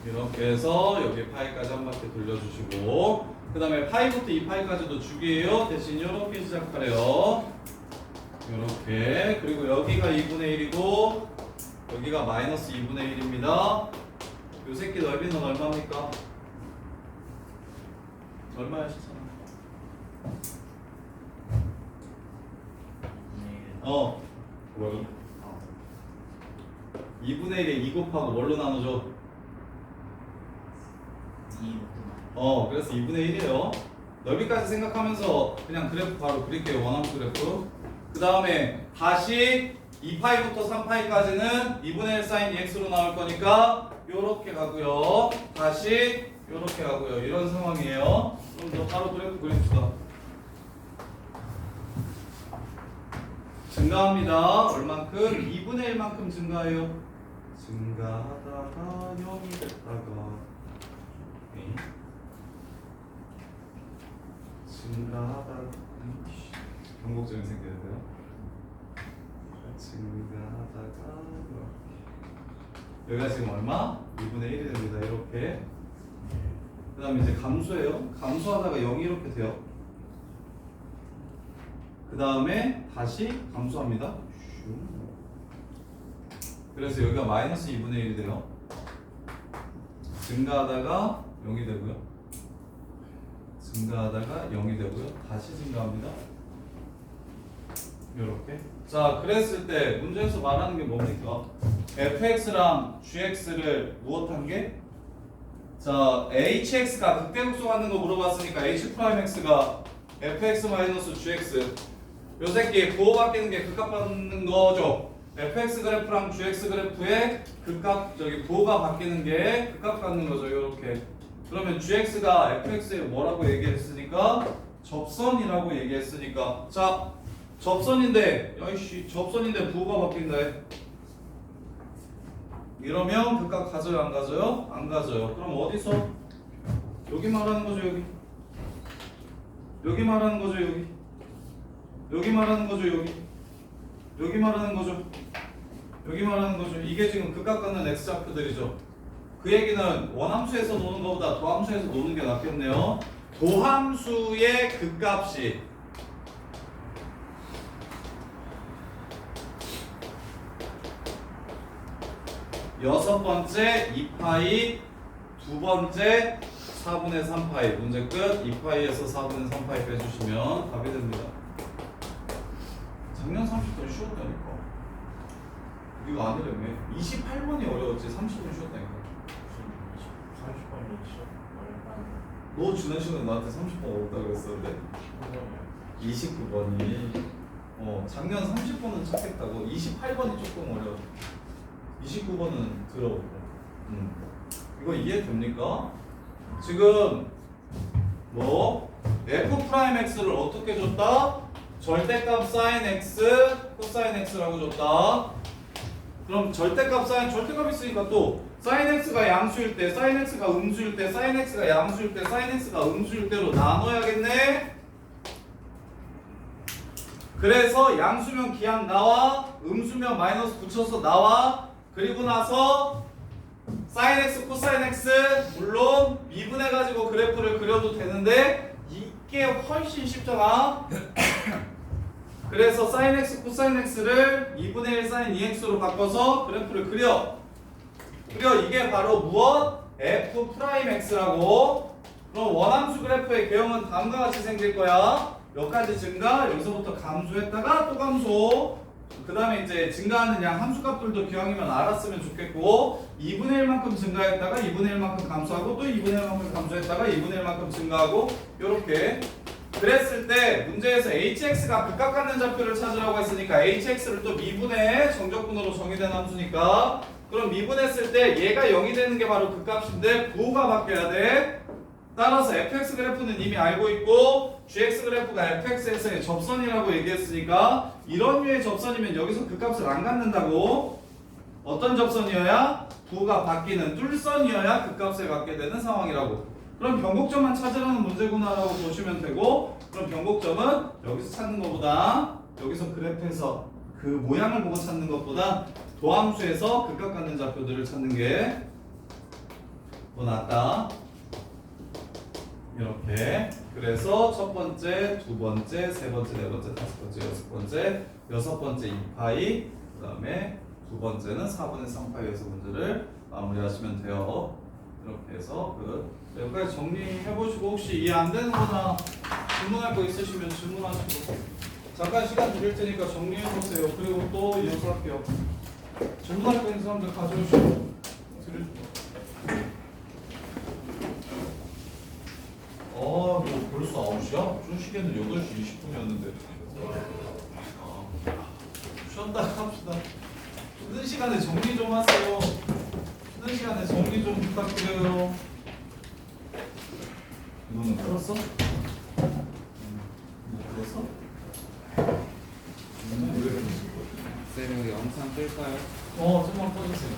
이렇게 해서 여기 파이까지 한 바퀴 돌려주시고 그 다음에 파이부터 2파이까지도 주기예요. 대신 이렇게 시작하래요. 이렇게. 그리고 여기가 2분의 1이고 여기가 마이너스 2분의 1입니다. 요 새끼 넓이는 얼마입니까? 얼마야 시잖아. 뭐라고? 2분의 1에 2 곱하고 뭘로 나누죠? 2 그래서 2분의 1이에요. 넓이까지 생각하면서 그냥 그래프 바로 그릴게요. 원하는 그래프. 그 다음에 다시 2파이부터 3파이까지는 2분의 1 sin 2x로 나올 거니까 요렇게 가고요. 다시 요렇게 가고요. 이런 상황이에요. 그럼 저 바로 그래프 그립시다. 증가합니다. 얼만큼? 2분의 1만큼 증가해요. 증가하다가 0이 됐다가 증가하다가 변곡점이 생겨야 돼요. 증가하다가 여기가 지금 얼마? 2분의 1이 됩니다. 이렇게. 그 다음에 이제 감소해요. 감소하다가 0이 이렇게 돼요. 그 다음에 다시 감소합니다. 그래서 여기가 마이너스 2분의 1이 돼요. 증가하다가 0이 되고요. 증가하다가 0이 되고요. 다시 증가합니다. 이렇게. 자, 그랬을 때 문제에서 말하는 게 뭡니까? fx랑 gx를 무엇한 게? 자, hx가 극대극소 하는 거 물어봤으니까 h'x가 fx-gx 요 새끼 부호 바뀌는 게 극값 받는 거죠. fx 그래프랑 gx 그래프의 극값 부호가 바뀌는 게 극값 갖는 거죠. 요렇게. 그러면 gx가 fx에 뭐라고 얘기했으니까 접선이라고 얘기했으니까 자, 접선인데 야이씨 접선인데 부호가 바뀐다 해. 이러면 극값 가져요 안 가져요? 안 가져요. 그럼 어디서? 여기 말하는 거죠 여기. 여기 말하는 거죠 여기. 여기 말하는 거죠 여기. 여기 말하는 거죠. 여기 말하는 거죠. 이게 지금 극값 갖는 x좌표들이죠. 그 얘기는 원함수에서 노는 것보다 도함수에서 노는 게 낫겠네요. 도함수의 극값이 여섯 번째 2파이, 두 번째 4분의 3파이. 문제 끝. 2파이에서 4분의 3파이 빼주시면 답이 됩니다. 작년 30분 쉬웠다니까. 이거 아니라며. 28번이 어려웠지 30분 쉬웠다니까. 30번이 시험 너 지난 시간에 나한테 30번 어렵다 그랬었는데 29번이 작년 30번은 찾겠다고. 28번이 조금 어려워. 29번은 들어보고. 이거 이해됩니까? 지금 뭐 f'(x를) 어떻게 줬다? 절대값 sin x, 코사인 x라고 줬다. 그럼 절대값 절대값 있으니까 또 sin x가 양수일 때, sin x가 음수일 때, sin x가 양수일 때, sin x가 음수일 때로 나눠야겠네. 그래서 양수면 기항 나와, 음수면 마이너스 붙여서 나와. 그리고 나서 sin x, 코사인 x 물론 미분해가지고 그래프를 그려도 되는데 이게 훨씬 쉽잖아. 그래서 sin x, 코사인 x를 2분의 1 sin 2x로 바꿔서 그래프를 그려. 이게 바로 무엇? f'x라고. 그럼 원함수 그래프의 개형은 다음과 같이 생길 거야. 몇 가지 증가, 여기서부터 감소했다가 또 감소. 그 다음에 이제 증가하는 양 함수값들도 기왕이면 알았으면 좋겠고 2분의 1만큼 증가했다가 2분의 1만큼 감소하고 또 2분의 1만큼 감소했다가 2분의 1만큼 증가하고 요렇게. 그랬을 때 문제에서 hx가 극값 갖는 좌표를 찾으라고 했으니까 hx를 또 미분해 정적분으로 정의된 함수니까 그럼 미분했을 때 얘가 0이 되는 게 바로 극값인데 부호가 바뀌어야 돼. 따라서 fx 그래프는 이미 알고 있고 gx 그래프가 fx에서의 접선이라고 얘기했으니까 이런 류의 접선이면 여기서 극값을 안 갖는다고. 어떤 접선이어야? 부호가 바뀌는 뚫선이어야 극값을 갖게 되는 상황이라고. 그럼 변곡점만 찾으라는 문제구나라고 보시면 되고 그럼 변곡점은 여기서 찾는 것보다 여기서 그래프에서 그 모양을 보고 찾는 것보다 도함수에서 극값 갖는 좌표들을 찾는 게 더 낫다. 이렇게. 그래서 첫 번째, 두 번째, 세 번째, 네 번째, 다섯 번째, 여섯 번째, 여섯 번째 2파이, 그 다음에 두 번째는 4분의 3파이에서 문제를 마무리하시면 돼요. 이렇게 해서 여기까지 정리해보시고 혹시 이해 안 되는 거나 질문할 거 있으시면 질문하시고 잠깐 시간 드릴 테니까 정리해보세요. 그리고 또 이어서 할게요. 질문할 거 있는 사람들 가져오시고 드릴게요. 뭐 벌써 9시야? 준시계는 8시 20분이었는데 쉬었다 합시다. 쉬는 시간에 정리 좀 하세요. 쉬는 시간에 정리 좀 부탁드려요. 이거는 풀었어? 뭐 풀었어? 왜 그러는 거야? 쌤 여기 영상 뜰까요? 좀만 꺼주세요.